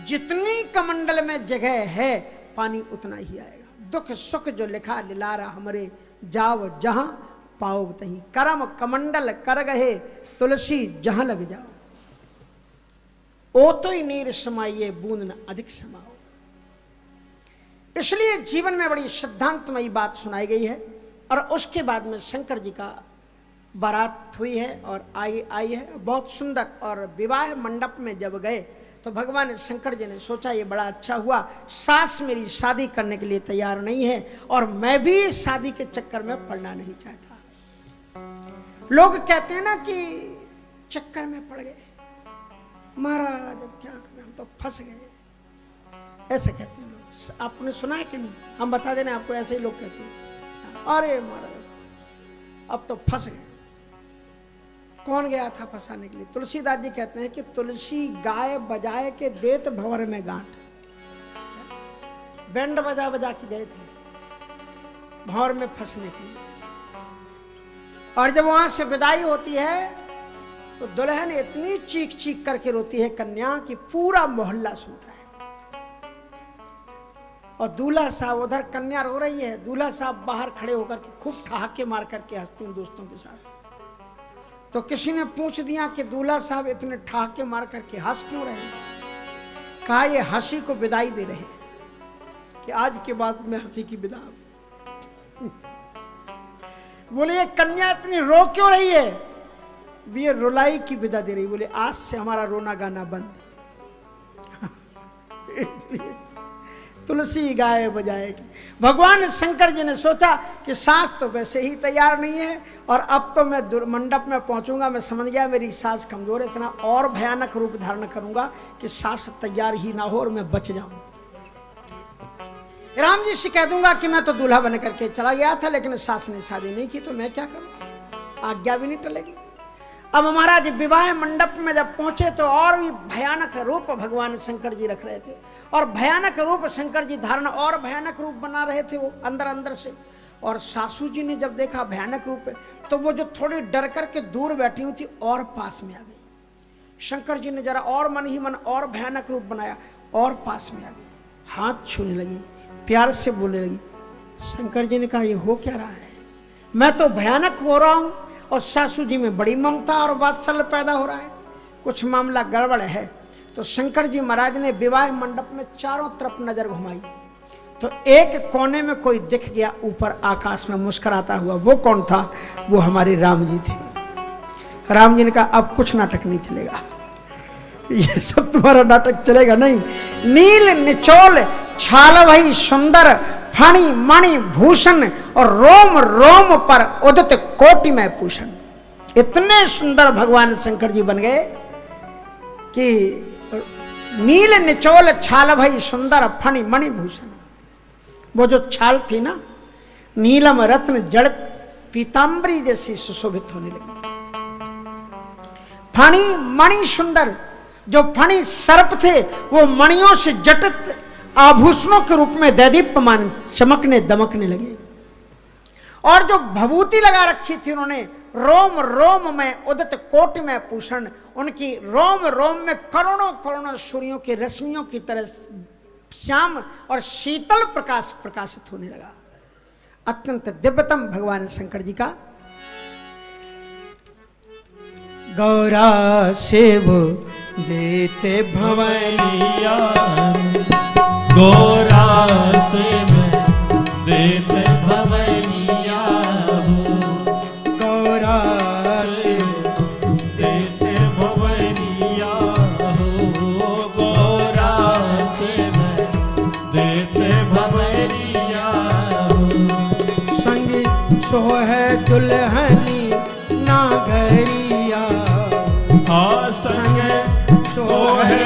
जितनी कमंडल में जगह है पानी उतना ही आएगा। दुख सुख जो लिखा लिलारा हमरे, जाओ जहां पाओ तही। करम कमंडल कर गहे तुलसी जहां लग जाओ, ओ तो ही नीर समाइए बूंद न अधिक समाओ। इसलिए जीवन में बड़ी सिद्धांतमयी बात सुनाई गई है। और उसके बाद में शंकर जी का बारात हुई है और आई है बहुत सुंदर। और विवाह मंडप में जब गए तो भगवान शंकर जी ने सोचा ये बड़ा अच्छा हुआ, सास मेरी शादी करने के लिए तैयार नहीं है और मैं भी शादी के चक्कर में पड़ना नहीं चाहता। लोग कहते हैं ना कि चक्कर में पड़ गए, महाराज अब क्या करें, हम तो फंस गए, ऐसे कहते हैं लोग। आपने सुना है कि नहीं? हम बता देना आपको, ऐसे ही लोग कहते हैं अरे महाराज अब तो फंस गए। कौन गया था फंसाने के लिए? तुलसीदास जी कहते हैं कि तुलसी गाय बजाए के देत भंवर में गांठ। बैंड बजा बजा के गए थे भंवर में फंसने के लिए। और जब वहां से विदाई होती है तो दुल्हन इतनी चीख चीख करके रोती है कन्या कि पूरा मोहल्ला सुनता है। और दूल्हा साहब, उधर कन्या रो रही है, दूल्हा साहब बाहर खड़े होकर के खूब ठहाके मार करके हंसते हैं दोस्तों के साथ। तो किसी ने पूछ दिया कि दूल्हा साहब इतने ठहाके मार करके हंस क्यों रहे हैं? कहा ये हंसी को विदाई दे रहे हैं कि आज के बाद में हंसी की विदा। बोले ये कन्या इतनी रो क्यों रही है? ये रुलाई की विदा दे रही। बोले आज से हमारा रोना गाना बंद। तुलसी गाय बजाएगी। भगवान शंकर जी ने सोचा कि सास तो वैसे ही तैयार नहीं है और अब तो मैं मंडप में पहुंचूंगा, मैं समझ गया मेरी सास कमजोर है, इतना और भयानक रूप धारण करूंगा कि सास तैयार ही ना हो और मैं बच जाऊं। राम जी से कह दूंगा कि मैं तो दूल्हा बन करके चला गया था लेकिन सास ने शादी नहीं की, तो मैं क्या करूं, आज्ञा भी नहीं टलेगी। अब महाराज विवाह मंडप में जब पहुंचे तो और भी भयानक रूप भगवान शंकर जी रख रहे थे और भयानक रूप शंकर जी धारण और भयानक रूप बना रहे थे वो अंदर अंदर से। और सासू जी ने जब देखा भयानक रूप तो वो जो थोड़ी डर करके दूर बैठी हुई थी और पास में आ गई। शंकर जी ने जरा और मन ही मन और भयानक रूप बनाया और पास में आ गई, हाथ छूने लगी, प्यार से बोलने लगी। शंकर जी ने कहा ये हो क्या रहा है? मैं तो भयानक हो रहा हूं और सासू जी में बड़ी ममता और वात्सल्य पैदा हो रहा है, कुछ मामला गड़बड़ है। तो शंकर जी महाराज ने विवाह मंडप में चारों तरफ नजर घुमाई तो एक कोने में कोई दिख गया ऊपर आकाश में मुस्कुराता हुआ। वो कौन था? वो हमारे राम जी थे। राम जी ने कहा अब कुछ नाटक नहीं चलेगा, ये सब तुम्हारा नाटक चलेगा नहीं। नील निचोल छाल भई सुंदर फणी मणि भूषण और रोम रोम पर उदित कोटि में पूषण। इतने सुंदर भगवान शंकर जी बन गए कि नील निचोल छाल भई सुंदर फणी मणि भूषण। वो जो छाल थी ना नीलम रत्न जड़ पीतांबरी जैसी सुशोभित होने लगी। फणी मणि सुंदर, जो फणी सर्प थे वो मणियों से जटित आभूषणों के रूप में दैदीप्यमान चमकने दमकने लगे। और जो भभूति लगा रखी थी उन्होंने रोम रोम में उदित कोटि में पूषण, उनकी रोम रोम में करोड़ों करोड़ों सूर्यों की रश्मियों की तरह श्याम और शीतल प्रकाश प्रकाशित होने लगा। अत्यंत दिव्यतम भगवान शंकर जी का। गौरा सेव देते भवैया गौरा सेव देते भवैया गौरा सेव देते भवैया गौरा सेव देते भवैया संग सोह दुल्हनी नागरिया। हाँ संग सोहे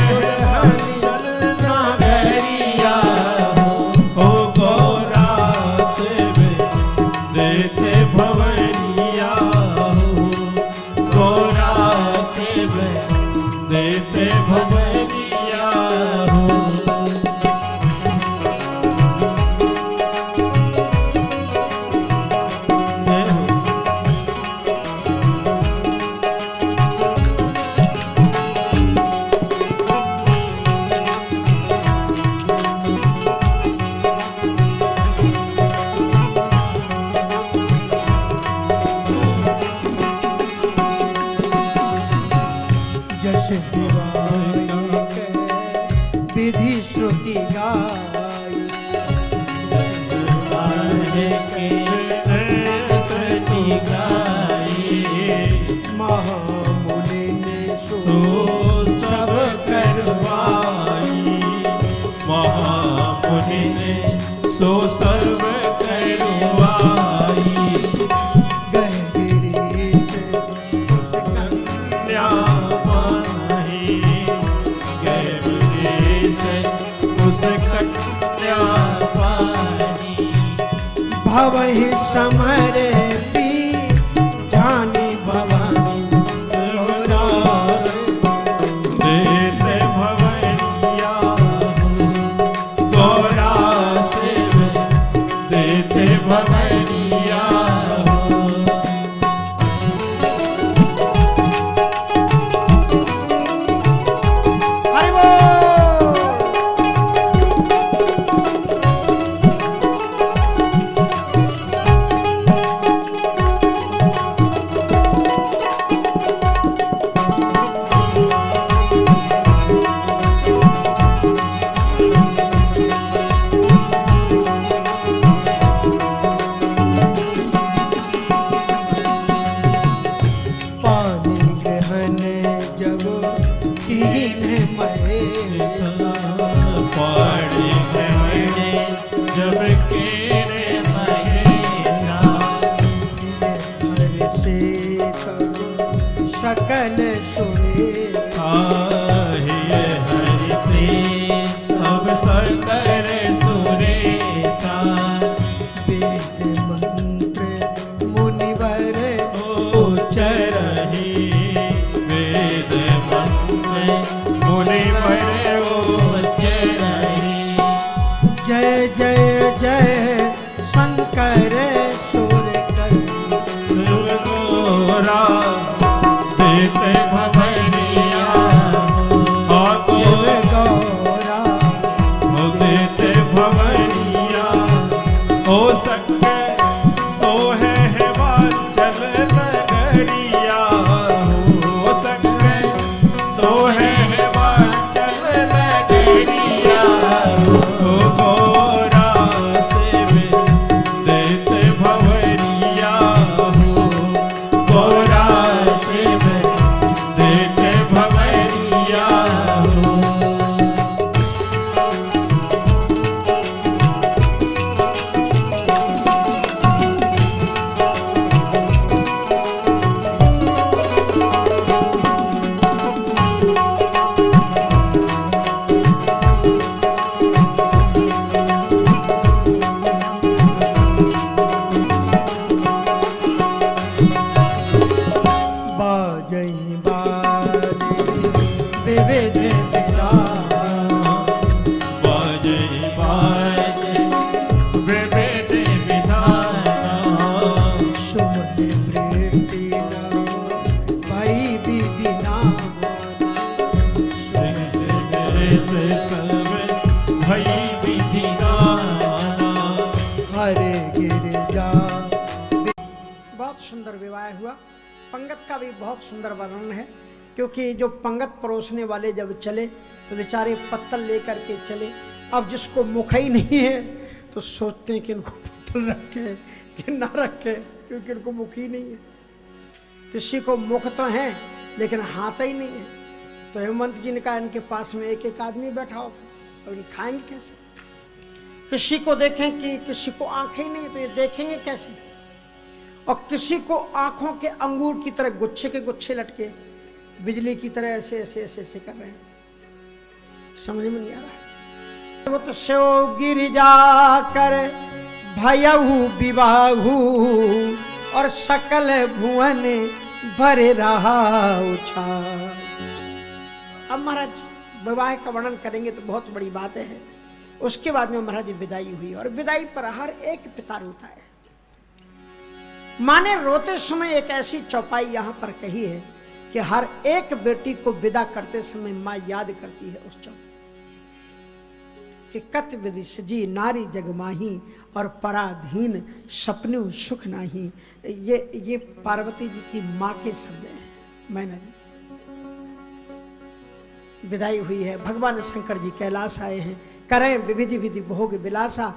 के स्तुति गाई, महामुनि ने सो सब करवाई, महामुनि ने सो सर्व करवाई। गए गिरीश कन्या माही, गए विदेश उस कन्या पानी। भवहि समरे पी जानी भवानी, देते भवैया गौरा शिव, देते भवैया। हरि बोल। पानी गहन जब तीन महे, पाड़ी गहने जब केरे महीना, हर से सकल सुरे, आहिए हरि से अब सकल सुरेशा। वेद मंत्र मुनिवर उच्चरहि वेद मंत्र मुनिवर उच्चरहि। जय जय जय शंकर सुर कर, सुरगोरा देते भवैया, शिव गौरा हो देते भवैया। हो सके तो है वाचल नगरिया, हो सके तो है वाचल नगरिया। हो गौरा शिव देते भवैया, हो गौरा शिव देते भवैया। बाजई बाजे विविध विधान, बाजे बाजे विविध विधान, सुमन प्रीति भाई दीदी नाम, भई विधि गाना। हरे गिरिजा। बहुत सुंदर विवाह हुआ। पंगत का भी बहुत सुंदर वर्णन है, क्योंकि जो पंगत परोसने वाले जब चले तो बेचारे पत्तल लेकर के चले। अब जिसको मुख ही नहीं है तो सोचते हैं कि इनको पत्तल रखे कि ना रखे, क्योंकि इनको मुख ही नहीं है। किसी को मुख तो है लेकिन हाथ ही नहीं है। तो हेमंत जी ने कहा इनके पास में एक एक आदमी बैठा हो, अब ये खाएंगे कैसे? किसी को देखें कि किसी को आंखें ही नहीं तो ये देखेंगे कैसे? और किसी को आंखों के अंगूर की तरह गुच्छे के गुच्छे लटके बिजली की तरह ऐसे ऐसे ऐसे ऐसे कर रहे हैं, समझ में नहीं आ रहा है। वो तो शिव गिरिजा कर भयहु विवाहु, और सकल भुवन भरे रहा उछाल। अब महाराज विवाह का वर्णन करेंगे तो बहुत बड़ी बातें हैं। उसके बाद में महाराज विदाई हुई, और विदाई पर हर एक पिता रोता है। माने रोते समय एक ऐसी चौपाई यहाँ पर कही है कि हर एक बेटी को विदा करते समय माँ याद करती है उस चौपाई कि कत विधि सजी नारी जगमाही, और पराधीन सपने सुख नाही। ये पार्वती जी की माँ के शब्द हैं। मैना जी विदाई हुई है। भगवान शंकर जी कैलाश आए हैं, करें विविधि विधि भोग विलासा।